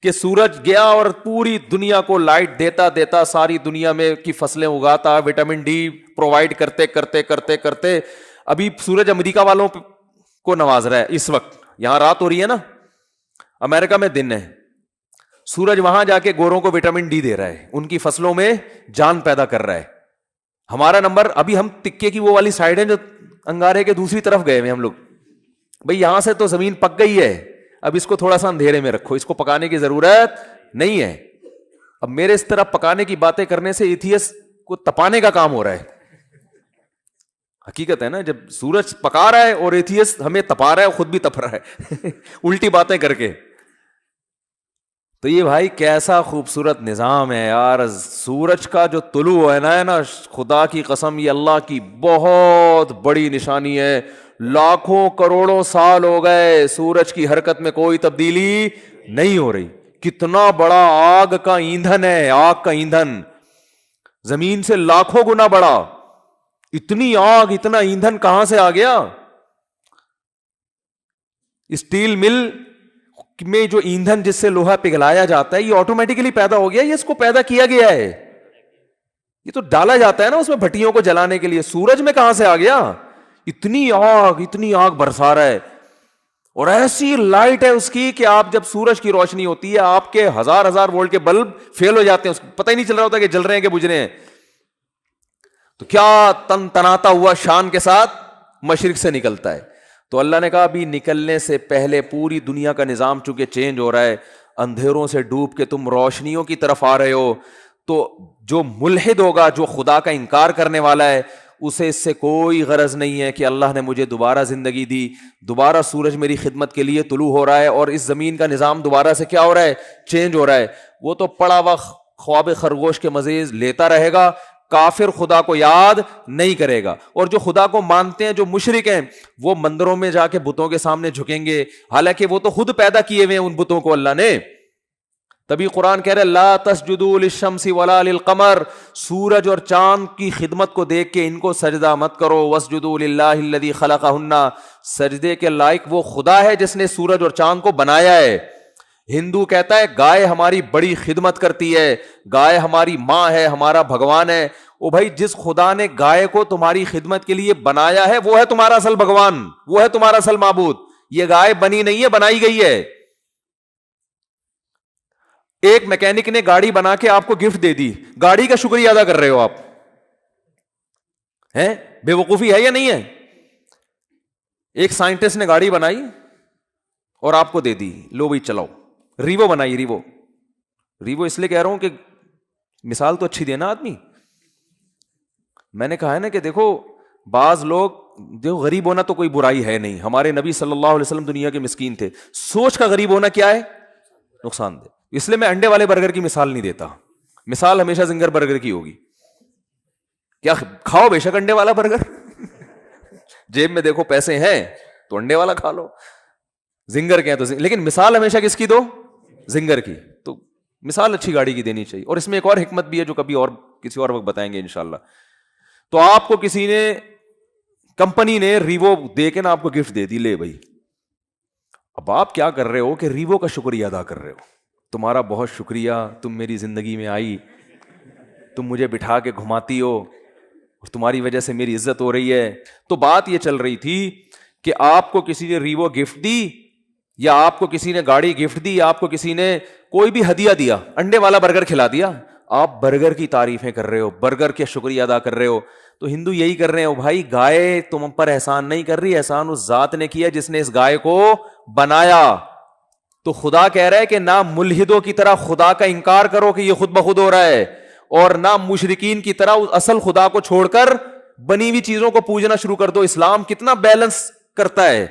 S1: کہ سورج گیا اور پوری دنیا کو لائٹ دیتا دیتا، ساری دنیا میں کی فصلیں اگاتا، وٹامن ڈی پرووائڈ کرتے کرتے کرتے کرتے ابھی سورج امریکہ والوں کو نواز رہا ہے. اس وقت یہاں رات ہو رہی ہے نا، امریکہ میں دن ہے، سورج وہاں جا کے گوروں کو وٹامن ڈی دے رہا ہے، ان کی فصلوں میں جان پیدا کر رہا ہے. ہمارا نمبر ابھی، ہم تکے کی وہ والی سائڈ ہے جو انگارے کے دوسری طرف گئے ہوئے ہم لوگ. بھئی یہاں سے تو زمین پک گئی ہے، اب اس کو تھوڑا سا اندھیرے میں رکھو، اس کو پکانے کی ضرورت نہیں ہے. اب میرے اس طرح پکانے کی باتیں کرنے سے ایتھیس کو تپانے کا کام ہو رہا ہے. حقیقت ہے نا، جب سورج پکا رہا ہے اور ایتھیس ہمیں تپا رہا ہے، خود بھی تپ رہا ہے الٹی باتیں کر کے. تو یہ بھائی کیسا خوبصورت نظام ہے یار. سورج کا جو طلوع ہے نا خدا کی قسم یہ اللہ کی بہت بڑی نشانی ہے. لاکھوں کروڑوں سال ہو گئے سورج کی حرکت میں کوئی تبدیلی نہیں ہو رہی. کتنا بڑا آگ کا ایندھن ہے، آگ کا ایندھن زمین سے لاکھوں گنا بڑا. اتنی آگ، اتنا ایندھن کہاں سے آ گیا؟ اسٹیل مل میں جو ایندھن جس سے لوہا پگھلایا جاتا ہے یہ آٹومیٹکلی پیدا ہو گیا، یہ اس کو پیدا کیا گیا ہے، یہ تو ڈالا جاتا ہے نا اس میں بھٹیوں کو جلانے کے لیے. سورج میں کہاں سے آ گیا؟ اتنی آگ برسا رہا ہے، اور ایسی لائٹ ہے اس کی کہ آپ جب سورج کی روشنی ہوتی ہے آپ کے ہزار وولٹ کے بلب فیل ہو جاتے ہیں، پتہ ہی نہیں چل رہا ہوتا کہ جل رہے ہیں کہ بجھ رہے ہیں. تو کیا تن تناتا ہوا شان کے ساتھ مشرق سے نکلتا ہے. تو اللہ نے کہا ابھی نکلنے سے پہلے پوری دنیا کا نظام چونکہ چینج ہو رہا ہے، اندھیروں سے ڈوب کے تم روشنیوں کی طرف آ رہے ہو. تو جو ملحد ہوگا، جو خدا کا انکار کرنے والا ہے، اسے اس سے کوئی غرض نہیں ہے کہ اللہ نے مجھے دوبارہ زندگی دی، دوبارہ سورج میری خدمت کے لیے طلوع ہو رہا ہے اور اس زمین کا نظام دوبارہ سے کیا ہو رہا ہے؟ چینج ہو رہا ہے. وہ تو پڑا ہوا خواب خرگوش کے مزید لیتا رہے گا. کافر خدا کو یاد نہیں کرے گا. اور جو خدا کو مانتے ہیں، جو مشرک ہیں، وہ مندروں میں جا کے بتوں کے سامنے جھکیں گے، حالانکہ وہ تو خود پیدا کیے ہوئے ہیں ان بتوں کو اللہ نے. تبھی قرآن کہہ رہے لا تسجدوا للشمس ولا للقمر، سورج اور چاند کی خدمت کو دیکھ کے ان کو سجدہ مت کرو. واسجدوا للہ الذی خلقہن، سجدے کے لائق وہ خدا ہے جس نے سورج اور چاند کو بنایا ہے. ہندو کہتا ہے گائے ہماری بڑی خدمت کرتی ہے، گائے ہماری ماں ہے، ہمارا بھگوان ہے. او بھائی جس خدا نے گائے کو تمہاری خدمت کے لیے بنایا ہے وہ ہے تمہارا اصل بھگوان، وہ ہے تمہارا اصل معبود. یہ گائے بنی نہیں ہے، بنائی گئی ہے. ایک میکینک نے گاڑی بنا کے آپ کو گفٹ دے دی، گاڑی کا شکریہ ادا کر رہے ہو آپ، ہیں؟ بے وقوفی ہے یا نہیں ہے؟ ایک سائنٹسٹ نے گاڑی بنائی اور آپ کو دے دی، لو بھائی چلاؤ. ریوو بنائی، ریوو اس لیے کہہ رہا ہوں کہ مثال تو اچھی دینا آدمی. میں نے کہا ہے نا کہ دیکھو بعض لوگ، دیکھو غریب ہونا تو کوئی برائی ہے نہیں، ہمارے نبی صلی اللہ علیہ وسلم دنیا کے مسکین تھے. سوچ کا غریب ہونا کیا ہے؟ نقصان دہ. اس لیے میں انڈے والے برگر کی مثال نہیں دیتا، مثال ہمیشہ زنگر برگر کی ہوگی. کیا کھاؤ بے شک انڈے والا برگر جیب میں دیکھو پیسے ہیں تو انڈے والا کھا لو، زنگر کے ہیں تو لیکن مثال ہمیشہ کس کی دو؟ زنگر کی. تو مثال اچھی گاڑی کی دینی چاہیے. اور اس میں ایک اور حکمت بھی ہے جو کبھی اور کسی اور وقت بتائیں گے انشاءاللہ. تو آپ کو کسی نے, کمپنی نے ریوو دے کے نا آپ کو گفٹ دے دی, لے بھائی. اب آپ کیا کر رہے ہو کہ ریوو کا شکریہ ادا کر رہے ہو, تمہارا بہت شکریہ, تم میری زندگی میں آئی, تم مجھے بٹھا کے گھماتی ہو, اور تمہاری وجہ سے میری عزت ہو رہی ہے. تو بات یہ چل رہی تھی کہ آپ کو کسی نے ریوو گفٹ دی, یا آپ کو کسی نے گاڑی گفٹ دی, یا آپ کو کسی نے کوئی بھی ہدیہ دیا, انڈے والا برگر کھلا دیا, آپ برگر کی تعریفیں کر رہے ہو, برگر کے شکریہ ادا کر رہے ہو. تو ہندو یہی کر رہے ہو بھائی, گائے تم پر احسان نہیں کر رہی, احسان اس ذات نے کیا جس نے اس گائے کو بنایا. تو خدا کہہ رہا ہے کہ نہ ملحدوں کی طرح خدا کا انکار کرو کہ یہ خود بخود ہو رہا ہے, اور نہ مشرکین کی طرح اس اصل خدا کو چھوڑ کر بنی ہوئی چیزوں کو پوجنا شروع کر دو. اسلام کتنا بیلنس کرتا ہے,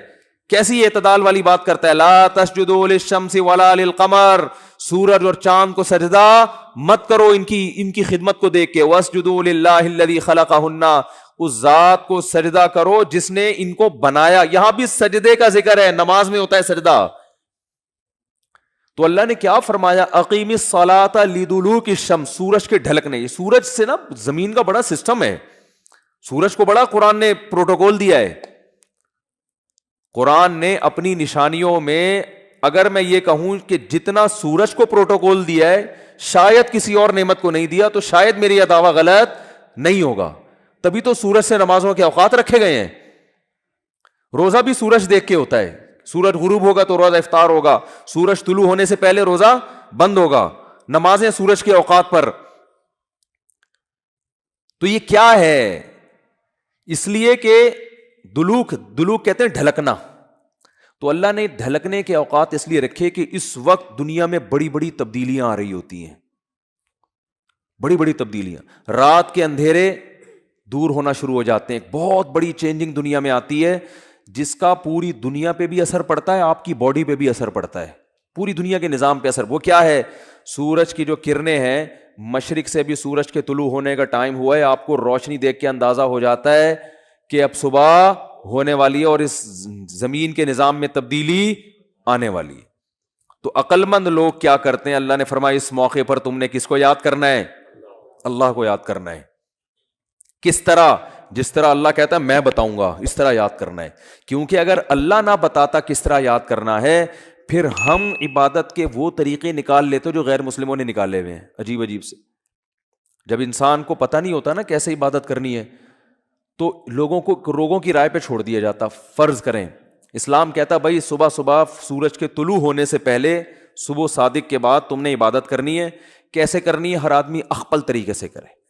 S1: کیسی اعتدال والی بات کرتا ہے. لا تسجدوا للشمس ولا للقمر, سورج اور چاند کو سجدہ مت کرو ان کی خدمت کو دیکھ کے. واسجدوا للہ الذی خلقہن, اس ذات کو سجدہ کرو جس نے ان کو بنایا. یہاں بھی سجدے کا ذکر ہے, نماز میں ہوتا ہے سجدہ. تو اللہ نے کیا فرمایا, اقیم الصلاۃ لدلوک الشمس, سورج کے ڈھلکنے. یہ سورج سے نا زمین کا بڑا سسٹم ہے, سورج کو بڑا قرآن نے پروٹوکول دیا ہے. قرآن نے اپنی نشانیوں میں, اگر میں یہ کہوں کہ جتنا سورج کو پروٹوکول دیا ہے شاید کسی اور نعمت کو نہیں دیا, تو شاید میری یہ دعویٰ غلط نہیں ہوگا. تبھی تو سورج سے نمازوں کے اوقات رکھے گئے ہیں. روزہ بھی سورج دیکھ کے ہوتا ہے, سورج غروب ہوگا تو روزہ افطار ہوگا, سورج طلوع ہونے سے پہلے روزہ بند ہوگا, نمازیں سورج کے اوقات پر. تو یہ کیا ہے, اس لیے کہ دلوک کہتے ہیں ڈھلکنا. تو اللہ نے ڈھلکنے کے اوقات اس لیے رکھے کہ اس وقت دنیا میں بڑی بڑی تبدیلیاں آ رہی ہوتی ہیں, بڑی بڑی تبدیلیاں. رات کے اندھیرے دور ہونا شروع ہو جاتے ہیں, بہت بڑی چینجنگ دنیا میں آتی ہے جس کا پوری دنیا پہ بھی اثر پڑتا ہے, آپ کی باڈی پہ بھی اثر پڑتا ہے, پوری دنیا کے نظام پہ اثر. وہ کیا ہے, سورج کی جو کرنیں ہیں, مشرق سے بھی سورج کے طلوع ہونے کا ٹائم ہوا ہے, آپ کو روشنی دیکھ کے اندازہ ہو جاتا ہے کہ اب صبح ہونے والی ہے اور اس زمین کے نظام میں تبدیلی آنے والی ہے. تو عقل مند لوگ کیا کرتے ہیں, اللہ نے فرمایا اس موقع پر تم نے کس کو یاد کرنا ہے, اللہ کو یاد کرنا ہے. کس طرح, جس طرح اللہ کہتا ہے میں بتاؤں گا اس طرح یاد کرنا ہے. کیونکہ اگر اللہ نہ بتاتا کس طرح یاد کرنا ہے, پھر ہم عبادت کے وہ طریقے نکال لیتے جو غیر مسلموں نے نکالے ہوئے ہیں, عجیب عجیب سے. جب انسان کو پتہ نہیں ہوتا نا کیسے عبادت کرنی ہے, تو لوگوں کی رائے پہ چھوڑ دیا جاتا. فرض کریں اسلام کہتا بھائی صبح سورج کے طلوع ہونے سے پہلے, صبح صادق کے بعد تم نے عبادت کرنی ہے. کیسے کرنی ہے, ہر آدمی اخپل طریقے سے کرے.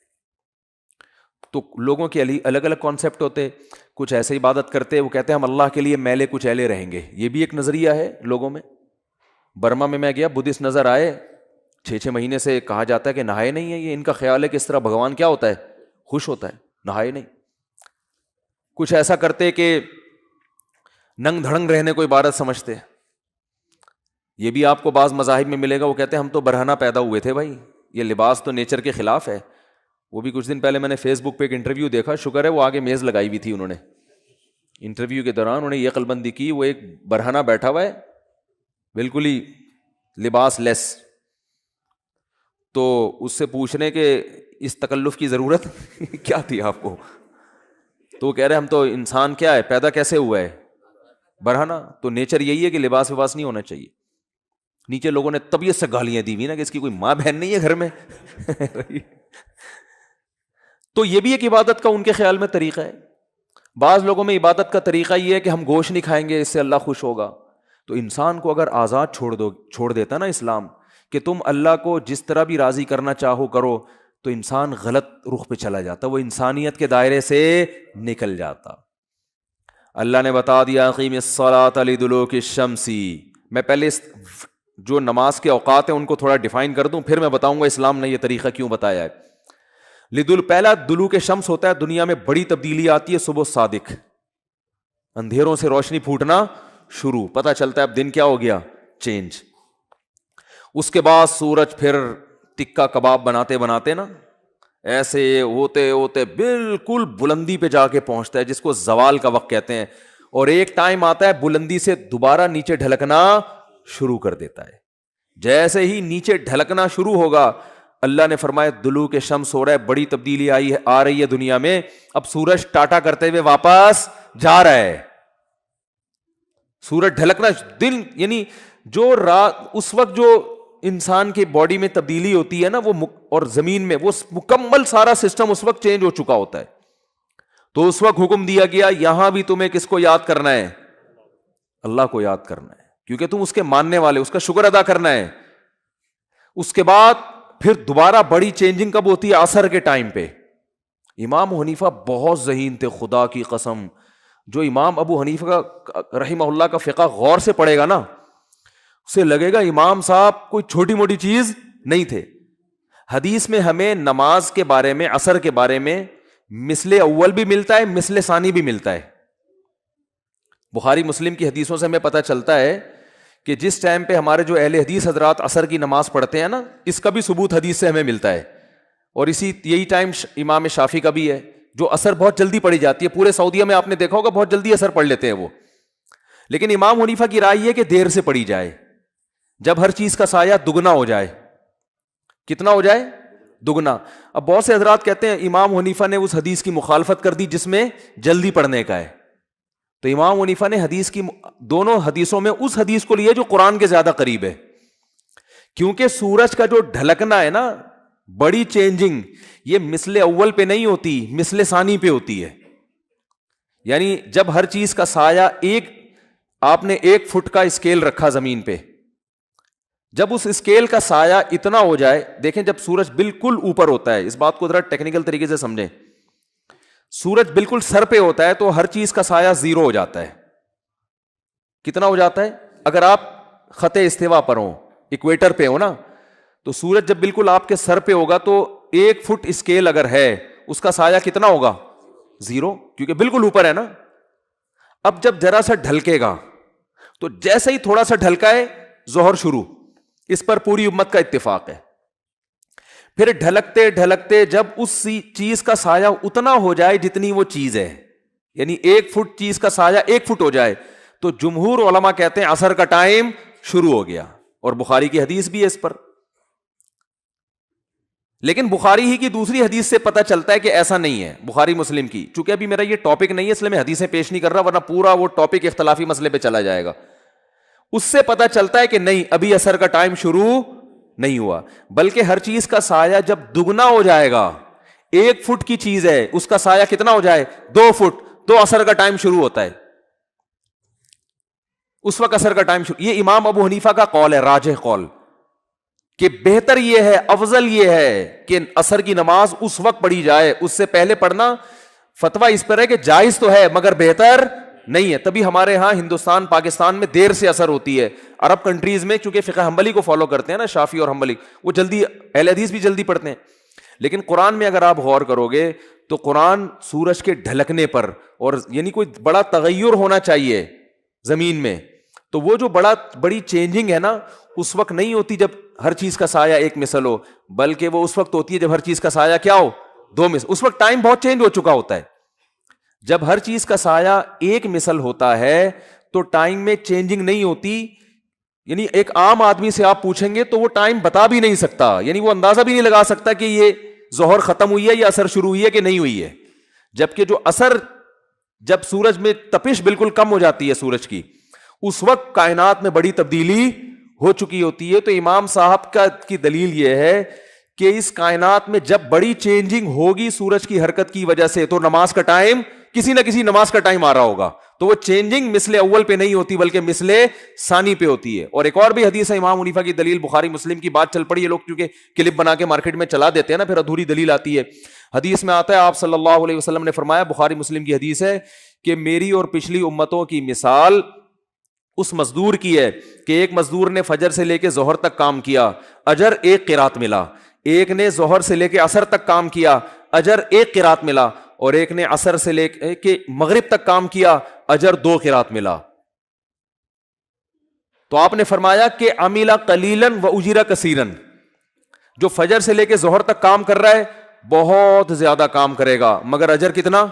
S1: تو لوگوں کے الگ الگ کانسیپٹ ہوتے, کچھ ایسے عبادت کرتے, وہ کہتے ہیں ہم اللہ کے لیے میلے کچیلے رہیں گے. یہ بھی ایک نظریہ ہے لوگوں میں. برما میں گیا, بدھسٹ نظر آئے, 6 مہینے سے کہا جاتا ہے کہ نہائے نہیں ہے. یہ ان کا خیال ہے کہ اس طرح بھگوان کیا ہوتا ہے, خوش ہوتا ہے, نہائے نہیں. کچھ ایسا کرتے کہ ننگ دھڑنگ رہنے کو عبادت سمجھتے. یہ بھی آپ کو بعض مذاہب میں ملے گا, وہ کہتے ہیں ہم تو برہنہ پیدا ہوئے تھے بھائی, یہ لباس تو نیچر کے خلاف ہے. وہ بھی کچھ دن پہلے میں نے فیس بک پہ ایک انٹرویو دیکھا, شکر ہے وہ آگے میز لگائی ہوئی تھی انہوں نے, انٹرویو کے دوران انہوں نے یہ عقل بندی کی, وہ ایک برہنہ بیٹھا ہوا ہے بالکل ہی لباس لیس. تو اس سے پوچھنے کہ اس تکلف کی ضرورت کیا تھی آپ کو, تو وہ کہہ رہے ہم تو انسان کیا ہے, پیدا کیسے ہوا ہے, برہنہ. تو نیچر یہی ہے کہ لباس وباس نہیں ہونا چاہیے. نیچے لوگوں نے طبیعت سے گالیاں دی ہوئی نا کہ اس کی کوئی ماں بہن نہیں ہے گھر میں. تو یہ بھی ایک عبادت کا ان کے خیال میں طریقہ ہے. بعض لوگوں میں عبادت کا طریقہ یہ ہے کہ ہم گوشت نہیں کھائیں گے, اس سے اللہ خوش ہوگا. تو انسان کو اگر آزاد چھوڑ دیتا نا اسلام کہ تم اللہ کو جس طرح بھی راضی کرنا چاہو کرو, تو انسان غلط رخ پہ چلا جاتا, وہ انسانیت کے دائرے سے نکل جاتا. اللہ نے بتا دیا اقیم الصلاۃ لدلوک الشمس. میں پہلے جو نماز کے اوقات ہیں ان کو تھوڑا ڈیفائن کر دوں, پھر میں بتاؤں گا اسلام نے یہ طریقہ کیوں بتایا ہے. پہلا دلوک شمس ہوتا ہے, دنیا میں بڑی تبدیلی آتی ہے صبح صادق, اندھیروں سے روشنی پھوٹنا شروع, پتہ چلتا ہے اب دن کیا ہو گیا, چینج. اس کے بعد سورج پھر ٹکا کباب بناتے بناتے نا ایسے ہوتے ہوتے بالکل بلندی پہ جا کے پہنچتا ہے, جس کو زوال کا وقت کہتے ہیں. اور ایک ٹائم آتا ہے بلندی سے دوبارہ نیچے ڈھلکنا شروع کر دیتا ہے. جیسے ہی نیچے ڈھلکنا شروع ہوگا اللہ نے فرمایا دلوک شمس ہو رہا ہے, بڑی تبدیلی آ رہی ہے دنیا میں, اب سورج ٹاٹا کرتے ہوئے واپس جا رہا ہے. سورج ڈھلکنا دن یعنی جو رات اس وقت جو انسان کی باڈی میں تبدیلی ہوتی ہے نا وہ اور زمین میں وہ مکمل سارا سسٹم اس وقت چینج ہو چکا ہوتا ہے. تو اس وقت حکم دیا گیا یہاں بھی تمہیں کس کو یاد کرنا ہے؟ اللہ کو یاد کرنا ہے, کیونکہ تم اس کے ماننے والے, اس کا شکر ادا کرنا ہے. اس کے بعد پھر دوبارہ بڑی چینجنگ کب ہوتی ہے؟ عصر کے ٹائم پہ. امام حنیفہ بہت ذہین تھے, خدا کی قسم. جو امام ابو حنیفہ کا رحمہ اللہ کا فقہ غور سے پڑھے گا نا, اسے لگے گا امام صاحب کوئی چھوٹی موٹی چیز نہیں تھے. حدیث میں ہمیں نماز کے بارے میں, عصر کے بارے میں مثل اول بھی ملتا ہے, مثل ثانی بھی ملتا ہے. بخاری مسلم کی حدیثوں سے ہمیں پتہ چلتا ہے کہ جس ٹائم پہ ہمارے جو اہل حدیث حضرات عصر کی نماز پڑھتے ہیں نا, اس کا بھی ثبوت حدیث سے ہمیں ملتا ہے. اور یہی ٹائم امام شافعی کا بھی ہے, جو عصر بہت جلدی پڑھی جاتی ہے. پورے سعودیہ میں آپ نے دیکھا ہوگا بہت جلدی عصر پڑھ لیتے ہیں وہ. لیکن امام حنیفہ کی رائے یہ کہ دیر سے پڑھی جائے, جب ہر چیز کا سایہ دگنا ہو جائے. کتنا ہو جائے؟ دگنا. اب بہت سے حضرات کہتے ہیں امام حنیفہ نے اس حدیث کی مخالفت کر دی جس میں جلدی پڑھنے کا ہے. تو امام حنیفہ نے حدیث کی دونوں حدیثوں میں اس حدیث کو لیا جو قرآن کے زیادہ قریب ہے, کیونکہ سورج کا جو ڈھلکنا ہے نا, بڑی چینجنگ, یہ مثل اول پہ نہیں ہوتی, مثل ثانی پہ ہوتی ہے. یعنی جب ہر چیز کا سایہ آپ نے 1 فٹ کا اسکیل رکھا زمین پہ, جب اس اسکیل کا سایہ اتنا ہو جائے, دیکھیں جب سورج بالکل اوپر ہوتا ہے, اس بات کو ذرا ٹیکنیکل طریقے سے سمجھیں, سورج بالکل سر پہ ہوتا ہے تو ہر چیز کا سایہ 0 ہو جاتا ہے. کتنا ہو جاتا ہے؟ اگر آپ خط استوا پر ہوں, ایکویٹر پہ ہو نا, تو سورج جب بالکل آپ کے سر پہ ہوگا تو 1 فٹ اسکیل اگر ہے اس کا سایہ کتنا ہوگا؟ 0, کیونکہ بالکل اوپر ہے نا. اب جب ذرا سا ڈھلکے گا تو جیسے ہی تھوڑا سا ڈھلکا ہے ظہر شروع, اس پر پوری امت کا اتفاق ہے. پھر ڈھلکتے ڈھلکتے جب اس چیز کا سایہ اتنا ہو جائے جتنی وہ چیز ہے, یعنی 1 فٹ چیز کا سایہ 1 فٹ ہو جائے, تو جمہور علماء کہتے ہیں عصر کا ٹائم شروع ہو گیا. اور بخاری کی حدیث بھی ہے اس پر. لیکن بخاری ہی کی دوسری حدیث سے پتہ چلتا ہے کہ ایسا نہیں ہے. بخاری مسلم کی, چونکہ ابھی میرا یہ ٹاپک نہیں ہے اس لیے میں حدیثیں پیش نہیں کر رہا, ورنہ پورا وہ ٹاپک اختلافی مسئلے پہ چلا جائے گا. اس سے پتہ چلتا ہے کہ نہیں, ابھی عصر کا ٹائم شروع نہیں ہوا, بلکہ ہر چیز کا سایہ جب دگنا ہو جائے گا, 1 فٹ کی چیز ہے اس کا سایہ کتنا ہو جائے؟ 2 فٹ, تو عصر کا ٹائم شروع ہوتا ہے. اس وقت عصر کا ٹائم شروع. یہ امام ابو حنیفہ کا قول ہے, راجح قول, کہ بہتر یہ ہے, افضل یہ ہے کہ عصر کی نماز اس وقت پڑھی جائے, اس سے پہلے پڑھنا فتویٰ اس پر ہے کہ جائز تو ہے مگر بہتر نہیں ہے. تبھی ہمارے ہاں ہندوستان پاکستان میں دیر سے اثر ہوتی ہے. عرب کنٹریز میں چونکہ فقہ حنبلی کو فالو کرتے ہیں نا, شافعی اور حنبلی, وہ جلدی, اہل حدیث بھی جلدی پڑھتے ہیں. لیکن قرآن میں اگر آپ غور کرو گے تو قرآن سورج کے ڈھلکنے پر, اور یعنی کوئی بڑا تغیر ہونا چاہیے زمین میں, تو وہ جو بڑی چینجنگ ہے نا اس وقت نہیں ہوتی جب ہر چیز کا سایہ 1 مثل ہو, بلکہ وہ اس وقت ہوتی ہے جب ہر چیز کا سایہ کیا ہو؟ 2 مثل. اس وقت ٹائم بہت چینج ہو چکا ہوتا ہے. جب ہر چیز کا سایہ 1 مثل ہوتا ہے تو ٹائم میں چینجنگ نہیں ہوتی. یعنی ایک عام آدمی سے آپ پوچھیں گے تو وہ ٹائم بتا بھی نہیں سکتا, یعنی وہ اندازہ بھی نہیں لگا سکتا کہ یہ ظہر ختم ہوئی ہے یا عصر شروع ہوئی ہے کہ نہیں ہوئی ہے. جبکہ جو عصر, جب سورج میں تپش بالکل کم ہو جاتی ہے سورج کی, اس وقت کائنات میں بڑی تبدیلی ہو چکی ہوتی ہے. تو امام صاحب کی دلیل یہ ہے کہ اس کائنات میں جب بڑی چینجنگ ہوگی سورج کی حرکت کی وجہ سے, تو نماز کا ٹائم, کسی نہ کسی نماز کا ٹائم آ رہا ہوگا. تو وہ چینجنگ مثل اول پہ نہیں ہوتی بلکہ مثل ثانی پہ ہوتی ہے. اور ایک اور بھی حدیث ہے امام حنیفہ کی دلیل, بخاری مسلم کی بات چل پڑی ہے, لوگ کیونکہ کلپ بنا کے مارکیٹ میں چلا دیتے ہیں نا, پھر ادھوری دلیل آتی ہے. حدیث میں آتا ہے آپ صلی اللہ علیہ وسلم نے فرمایا, بخاری مسلم کی حدیث ہے, کہ میری اور پچھلی امتوں کی مثال اس مزدور کی ہے کہ ایک مزدور نے فجر سے لے کے ظہر تک کام کیا, اجر 1 قرات ملا. ایک نے ظہر سے لے کے عصر تک کام کیا, اجر 1 قرات ملا. اور ایک نے عصر سے لے کے مغرب تک کام کیا, اجر 2 قرات ملا. تو آپ نے فرمایا کہ عمل قلیلا و اجر کثیرا, جو فجر سے لے کے ظہر تک کام کر رہا ہے بہت زیادہ کام کرے گا مگر اجر کتنا؟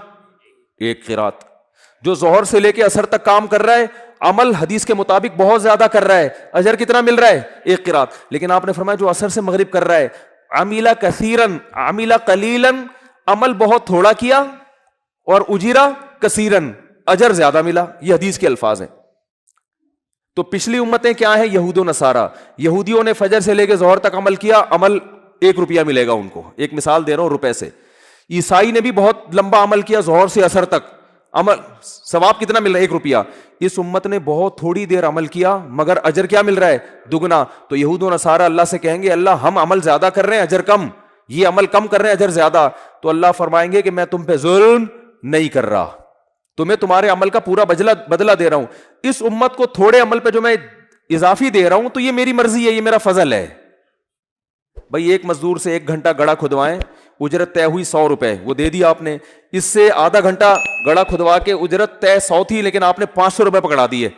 S1: 1 قرات. جو ظہر سے لے کے عصر تک کام کر رہا ہے، عمل حدیث کے مطابق بہت زیادہ کر رہا ہے، اجر کتنا مل رہا ہے؟ ایک قرات. لیکن آپ نے فرمایا جو عصر سے مغرب کر رہا ہے، عمل کثیرن عمل قلیلن، عمل بہت تھوڑا کیا، اور اجیرا کثیرن، اجر زیادہ ملا. یہ حدیث کے الفاظ ہیں. تو پچھلی امتیں کیا ہیں؟ یہود و نصارہ. یہودیوں نے فجر سے لے کے ظہر تک عمل کیا، عمل 1 روپیہ ملے گا ان کو. ایک مثال دے رہا ہوں روپے سے. عیسائی نے بھی بہت لمبا عمل کیا ظہر سے عصر تک، عمل ثواب کتنا مل رہا ہے؟ 1 روپیہ. اس امت نے بہت تھوڑی دیر عمل کیا مگر اجر کیا مل رہا ہے؟ دگنا. تو یہود و نصارہ اللہ سے کہیں گے اللہ ہم عمل زیادہ کر رہے ہیں اجر کم، یہ عمل کم کر رہے ہیں اجر زیادہ. تو اللہ فرمائیں گے کہ میں تم پہ ظلم نہیں کر رہا، تمہیں تمہارے عمل کا پورا بدلہ دے رہا ہوں. اس امت کو تھوڑے عمل پہ جو میں اضافی دے رہا ہوں تو یہ میری مرضی ہے، یہ میرا فضل ہے. بھائی ایک مزدور سے 1 گھنٹہ گڑھا کھدوائیں، اجرت طے ہوئی 100 روپے، وہ دے دیا آپ نے. اس سے آدھا گھنٹہ گڑھا کھدوا کے اجرت طے 100 تھی لیکن آپ نے 500 روپے پکڑا دیے،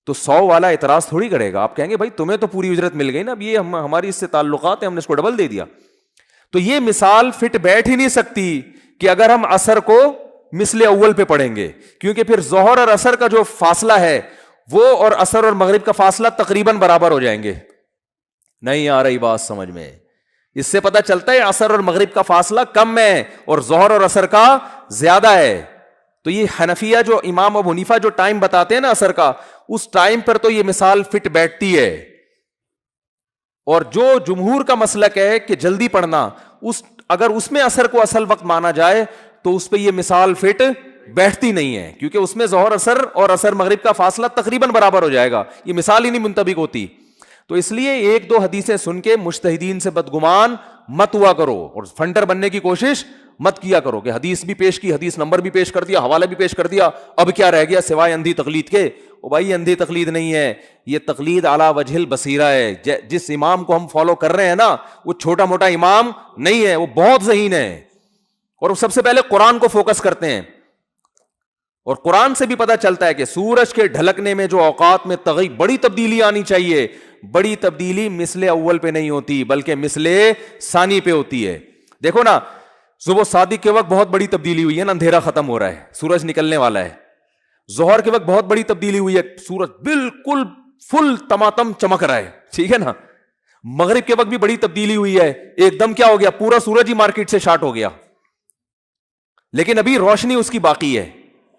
S1: تو 100 والا اعتراض تھوڑی کرے گا. آپ کہیں گے بھائی تمہیں تو پوری اجرت مل گئی نا، اب یہ ہماری اس سے تعلقات ہیں، ہم نے اس کو ڈبل دے دیا. تو یہ مثال فٹ بیٹھ ہی نہیں سکتی کہ اگر ہم عصر کو مثل اول پہ پڑھیں گے، کیونکہ پھر ظہر اور عصر کا جو فاصلہ ہے وہ اور عصر اور مغرب کا فاصلہ تقریباً برابر ہو جائیں گے. نہیں آ رہی بات سمجھ میں؟ اس سے پتہ چلتا ہے عصر اور مغرب کا فاصلہ کم ہے اور ظہر اور عصر کا زیادہ ہے. تو یہ حنفیہ جو امام ابو حنیفہ جو ٹائم بتاتے ہیں نا عصر کا، اس ٹائم پر تو یہ مثال فٹ بیٹھتی ہے. اور جو جمہور کا مسلک ہے کہ جلدی پڑھنا، اگر اس میں عصر کو اصل وقت مانا جائے تو اس پہ یہ مثال فٹ بیٹھتی نہیں ہے، کیونکہ اس میں ظہر عصر اور عصر مغرب کا فاصلہ تقریباً برابر ہو جائے گا، یہ مثال ہی نہیں منطبق ہوتی. تو اس لیے 1-2 حدیثیں سن کے مجتہدین سے بدگمان مت ہوا کرو اور فنڈر بننے کی کوشش مت کیا کرو کہ حدیث بھی پیش کی، حدیث نمبر بھی پیش کر دیا، حوالہ بھی پیش کر دیا، اب کیا رہ گیا سوائے اندھی تقلید کے. او بھائی اندھی تقلید نہیں ہے، یہ تقلید علی وجہ البصیرہ ہے. جس امام کو ہم فالو کر رہے ہیں نا وہ چھوٹا موٹا امام نہیں ہے، وہ بہت ذہین ہے اور وہ سب سے پہلے قرآن کو فوکس کرتے ہیں. اور قرآن سے بھی پتہ چلتا ہے کہ سورج کے ڈھلکنے میں جو اوقات میں بڑی تبدیلی آنی چاہیے، بڑی تبدیلی مثل اول پہ نہیں ہوتی بلکہ مثل ثانی پہ ہوتی ہے. دیکھو نا صبح صادق کے وقت بہت بڑی تبدیلی ہوئی ہے نا، اندھیرا ختم ہو رہا ہے، سورج نکلنے والا ہے. ظہر کے وقت بہت بڑی تبدیلی ہوئی ہے، سورج بالکل فل تماتم چمک رہا ہے، ٹھیک ہے نا. مغرب کے وقت بھی بڑی تبدیلی ہوئی ہے، ایک دم کیا ہو گیا، پورا سورج ہی مارکیٹ سے شارٹ ہو گیا، لیکن ابھی روشنی اس کی باقی ہے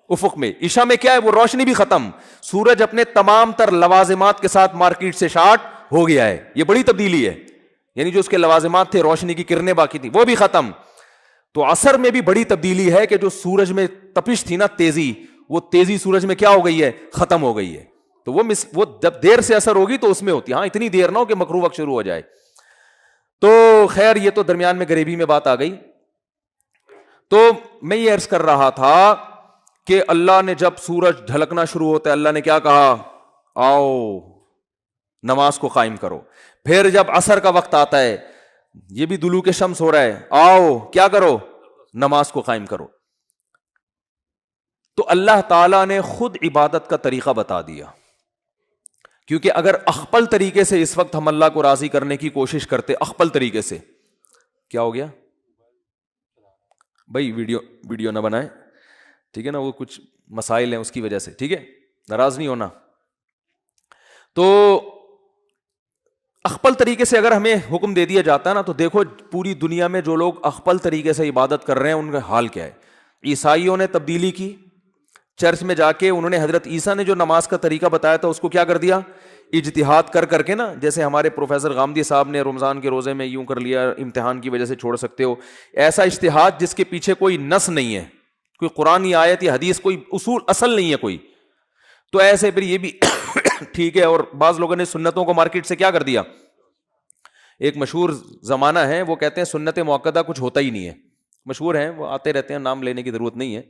S1: افق میں. عشاء میں کیا ہے، وہ روشنی بھی ختم، سورج اپنے تمام تر لوازمات کے ساتھ مارکیٹ سے شارٹ ہو گیا ہے. یہ بڑی تبدیلی ہے، یعنی جو اس کے لوازمات تھے، روشنی کی کرنیں باقی تھی، وہ بھی ختم. تو عصر میں بھی بڑی تبدیلی ہے کہ جو سورج میں تپش تھی نا، تیزی، وہ تیزی سورج میں کیا ہو گئی ہے، ختم ہو گئی ہے. تو وہ جب دیر سے اثر ہوگی تو اس میں ہوتی ہے، ہاں اتنی دیر نہ ہو کہ مکروہ وقت شروع ہو جائے. تو خیر یہ تو درمیان میں غریبی میں بات آ گئی. تو میں یہ عرض کر رہا تھا کہ اللہ نے جب سورج ڈھلکنا شروع ہوتا ہے اللہ نے کیا کہا، آؤ نماز کو قائم کرو. پھر جب عصر کا وقت آتا ہے، یہ بھی دلوک شمس ہو رہا ہے، آؤ کیا کرو، نماز کو قائم کرو. تو اللہ تعالیٰ نے خود عبادت کا طریقہ بتا دیا، کیونکہ اگر اخپل طریقے سے اس وقت ہم اللہ کو راضی کرنے کی کوشش کرتے، اخپل طریقے سے، کیا ہو گیا بھائی، ویڈیو نہ بنائیں، ٹھیک ہے نا، وہ کچھ مسائل ہیں اس کی وجہ سے، ٹھیک ہے، ناراض نہیں ہونا. تو اخپل طریقے سے اگر ہمیں حکم دے دیا جاتا ہے نا، تو دیکھو پوری دنیا میں جو لوگ اخپل طریقے سے عبادت کر رہے ہیں ان کا حال کیا ہے. عیسائیوں نے تبدیلی کی، چرچ میں جا کے انہوں نے حضرت عیسیٰ نے جو نماز کا طریقہ بتایا تھا اس کو کیا کر دیا، اجتہاد کر کے نا، جیسے ہمارے پروفیسر غامدی صاحب نے رمضان کے روزے میں یوں کر لیا، امتحان کی وجہ سے چھوڑ سکتے ہو، ایسا اجتہاد جس کے پیچھے کوئی نص نہیں ہے، کوئی قرآن یا آیت یا حدیث، کوئی اصول اصل نہیں ہے کوئی، تو ایسے پھر یہ بھی ٹھیک ہے. اور بعض لوگوں نے سنتوں کو مارکیٹ سے کیا کر دیا. ایک مشہور زمانہ ہے، وہ کہتے ہیں سنت موقدہ کچھ ہوتا ہی نہیں ہے، مشہور ہیں وہ، آتے رہتے ہیں، نام لینے کی ضرورت نہیں ہے.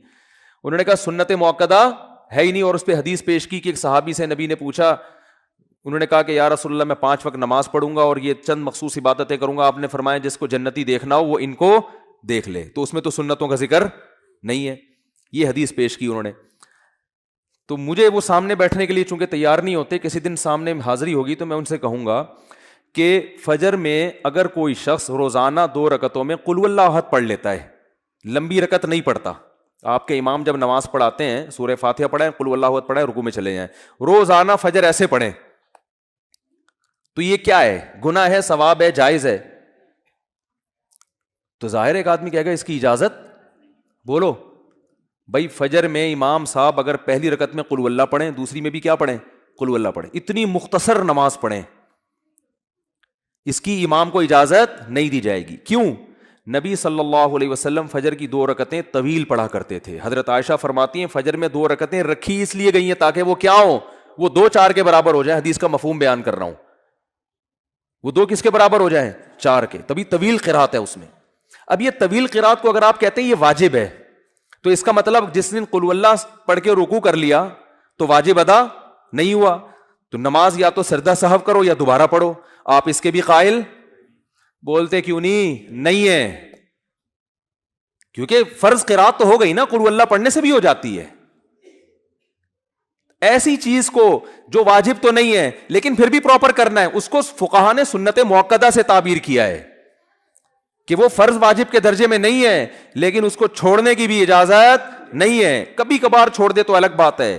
S1: انہوں نے کہا سنت موقدہ ہے ہی نہیں، اور اس پہ حدیث پیش کی کہ ایک صحابی سے نبی نے پوچھا، انہوں نے کہا کہ یا رسول اللہ میں 5 وقت نماز پڑھوں گا اور یہ چند مخصوص عبادتیں کروں گا. آپ نے فرمایا جس کو جنتی دیکھنا ہو وہ ان کو دیکھ لے، تو اس میں تو سنتوں کا ذکر نہیں ہے. یہ حدیث پیش کی انہوں نے. تو مجھے وہ سامنے بیٹھنے کے لیے چونکہ تیار نہیں ہوتے، کسی دن سامنے حاضری ہوگی تو میں ان سے کہوں گا کہ فجر میں اگر کوئی شخص روزانہ 2 رکعتوں میں قل ہو اللہ احد پڑھ لیتا ہے، لمبی رکعت نہیں پڑھتا، آپ کے امام جب نماز پڑھاتے ہیں سورہ فاتحہ پڑھیں، قل اللہ احد پڑھیں، رکوع میں چلے جائیں، روزانہ فجر ایسے پڑھیں، تو یہ کیا ہے؟ گناہ ہے، ثواب ہے، جائز ہے؟ تو ظاہر ایک آدمی کہے گا اس کی اجازت، بولو بھائی فجر میں امام صاحب اگر پہلی رکعت میں قل اللہ پڑھیں، دوسری میں بھی کیا پڑھیں؟ قل اللہ پڑھیں، اتنی مختصر نماز پڑھیں، اس کی امام کو اجازت نہیں دی جائے گی۔ کیوں؟ نبی صلی اللہ علیہ وسلم فجر کی 2 رکعتیں طویل پڑھا کرتے تھے۔ حضرت عائشہ فرماتی ہیں فجر میں 2 رکعتیں رکھی اس لیے گئی ہیں تاکہ وہ کیا ہوں؟ وہ 2 4 کے برابر ہو جائیں، حدیث کا مفہوم بیان کر رہا ہوں، وہ 2 کس کے برابر ہو جائیں؟ 4 کے، تبھی طویل قرات ہے اس میں۔ اب یہ طویل قرات کو اگر آپ کہتے ہیں یہ واجب ہے، تو اس کا مطلب جس دن قل اللہ پڑھ کے رکوع کر لیا تو واجب ادا نہیں ہوا، تو نماز یا تو سجدہ سہو کرو یا دوبارہ پڑھو، آپ اس کے بھی قائل؟ بولتے کیوں نہیں ہے، کیونکہ فرض قرات تو ہو گئی نا، قل اللہ پڑھنے سے بھی ہو جاتی ہے۔ ایسی چیز کو جو واجب تو نہیں ہے لیکن پھر بھی پراپر کرنا ہے، اس کو فقہا نے سنت مؤکدہ سے تعبیر کیا ہے کہ وہ فرض واجب کے درجے میں نہیں ہے لیکن اس کو چھوڑنے کی بھی اجازت نہیں ہے، کبھی کبھار چھوڑ دے تو الگ بات ہے،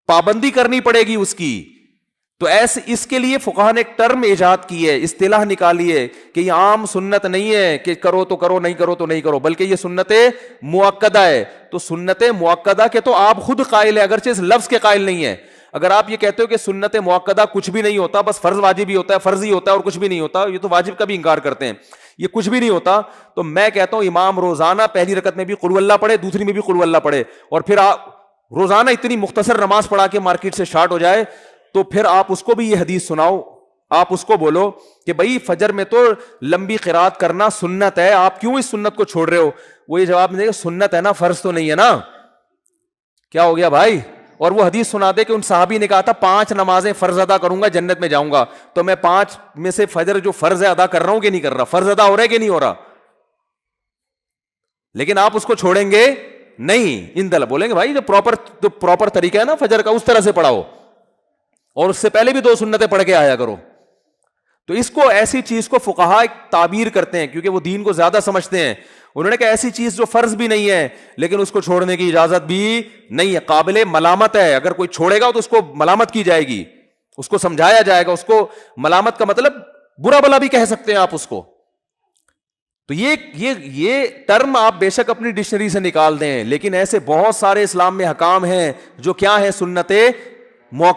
S1: پابندی کرنی پڑے گی اس کی۔ تو ایسے اس کے لیے فقہا نے ایک ٹرم ایجاد کی ہے، اصطلاح نکالی ہے کہ یہ عام سنت نہیں ہے کہ کرو تو کرو، نہیں کرو تو نہیں کرو، بلکہ یہ سنت مؤکدہ ہے۔ تو سنت مؤکدہ کے تو آپ خود قائل ہے، اگرچہ اس لفظ کے قائل نہیں ہے۔ اگر آپ یہ کہتے ہو کہ سنت مؤکدہ کچھ بھی نہیں ہوتا، بس فرض واجب ہی ہوتا ہے، فرض ہی ہوتا ہے اور کچھ بھی نہیں ہوتا، یہ تو واجب کا بھی انکار کرتے ہیں، یہ کچھ بھی نہیں ہوتا، تو میں کہتا ہوں امام روزانہ پہلی رکعت میں بھی قل اللہ پڑھے، دوسری میں بھی قل اللہ پڑھے، اور پھر آپ روزانہ اتنی مختصر نماز پڑھا کے مارکیٹ سے شارٹ ہو جائے تو پھر آپ اس کو بھی یہ حدیث سناؤ، آپ اس کو بولو کہ بھائی فجر میں تو لمبی قرات کرنا سنت ہے، آپ کیوں اس سنت کو چھوڑ رہے ہو؟ وہ یہ جواب دے گا سنت ہے نا، فرض تو نہیں ہے نا، کیا ہو گیا بھائی؟ اور وہ حدیث سنا دے کہ ان صحابی نے کہا تھا 5 نمازیں فرض ادا کروں گا جنت میں جاؤں گا، تو میں 5 میں سے فجر جو فرض ہے ادا کر رہا ہوں کہ نہیں کر رہا؟ فرض ادا ہو رہا ہے کہ نہیں ہو رہا؟ لیکن آپ اس کو چھوڑیں گے نہیں، ان دل بولیں گے بھائی جو پراپر طریقہ ہے نا فجر کا، اس طرح سے پڑھاؤ، اور اس سے پہلے بھی 2 سنتیں پڑھ کے آیا کرو۔ تو اس کو ایسی چیز کو فقہا تعبیر کرتے ہیں کیونکہ وہ دین کو زیادہ سمجھتے ہیں، انہوں نے کہا ایسی چیز جو فرض بھی نہیں ہے لیکن اس کو چھوڑنے کی اجازت بھی نہیں ہے، قابل ملامت ہے، اگر کوئی چھوڑے گا تو اس کو ملامت کی جائے گی، اس کو سمجھایا جائے گا، اس کو ملامت کا مطلب برا بلا بھی کہہ سکتے ہیں آپ اس کو۔ تو یہ ٹرم آپ بے شک اپنی ڈکشنری سے نکال دیں، لیکن ایسے بہت سارے اسلام میں حکام ہیں جو کیا ہے سنت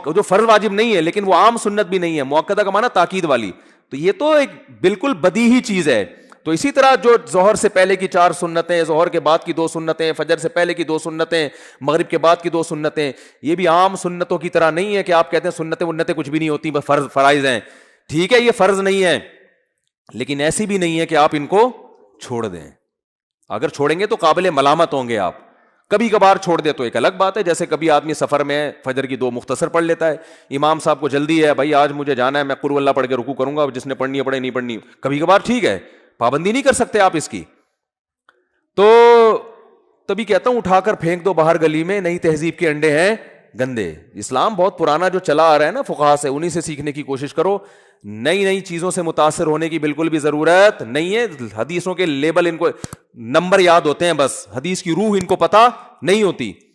S1: جو فرض واجب نہیں ہے لیکن وہ عام سنت بھی نہیں ہے، مؤکدہ کا معنی تاکید والی، تو یہ تو ایک بالکل بدیہی چیز ہے۔ تو اسی طرح جو ظہر سے پہلے کی 4 سنتیں، ظہر کے بعد کی 2 سنتیں، فجر سے پہلے کی 2 سنتیں، مغرب کے بعد کی 2 سنتیں، یہ بھی عام سنتوں کی طرح نہیں ہے کہ آپ کہتے ہیں سنتیں ونتیں کچھ بھی نہیں ہوتی، بس فرائض ہیں، ٹھیک ہے یہ فرض نہیں ہے لیکن ایسی بھی نہیں ہے کہ آپ ان کو چھوڑ دیں، اگر چھوڑیں گے تو قابل ملامت ہوں گے آپ، کبھی کبھار چھوڑ دے تو ایک الگ بات ہے، جیسے کبھی آدمی سفر میں فجر کی 2 مختصر پڑھ لیتا ہے، امام صاحب کو جلدی ہے بھائی آج مجھے جانا ہے، میں قل اللہ پڑھ کے رکوع کروں گا، جس نے پڑھنی ہے پڑھے، نہیں پڑھنی کبھی کبھار ٹھیک ہے، پابندی نہیں کر سکتے آپ اس کی۔ تو تبھی کہتا ہوں اٹھا کر پھینک دو باہر گلی میں، نئی تہذیب کے انڈے ہیں گندے۔ اسلام بہت پرانا جو چلا آ رہا ہے نا فقہا سے، انہی سے سیکھنے کی کوشش کرو، نئی چیزوں سے متاثر ہونے کی بالکل بھی ضرورت نہیں ہے۔ حدیثوں کے لیبل ان کو نمبر یاد ہوتے ہیں بس، حدیث کی روح ان کو پتہ نہیں ہوتی۔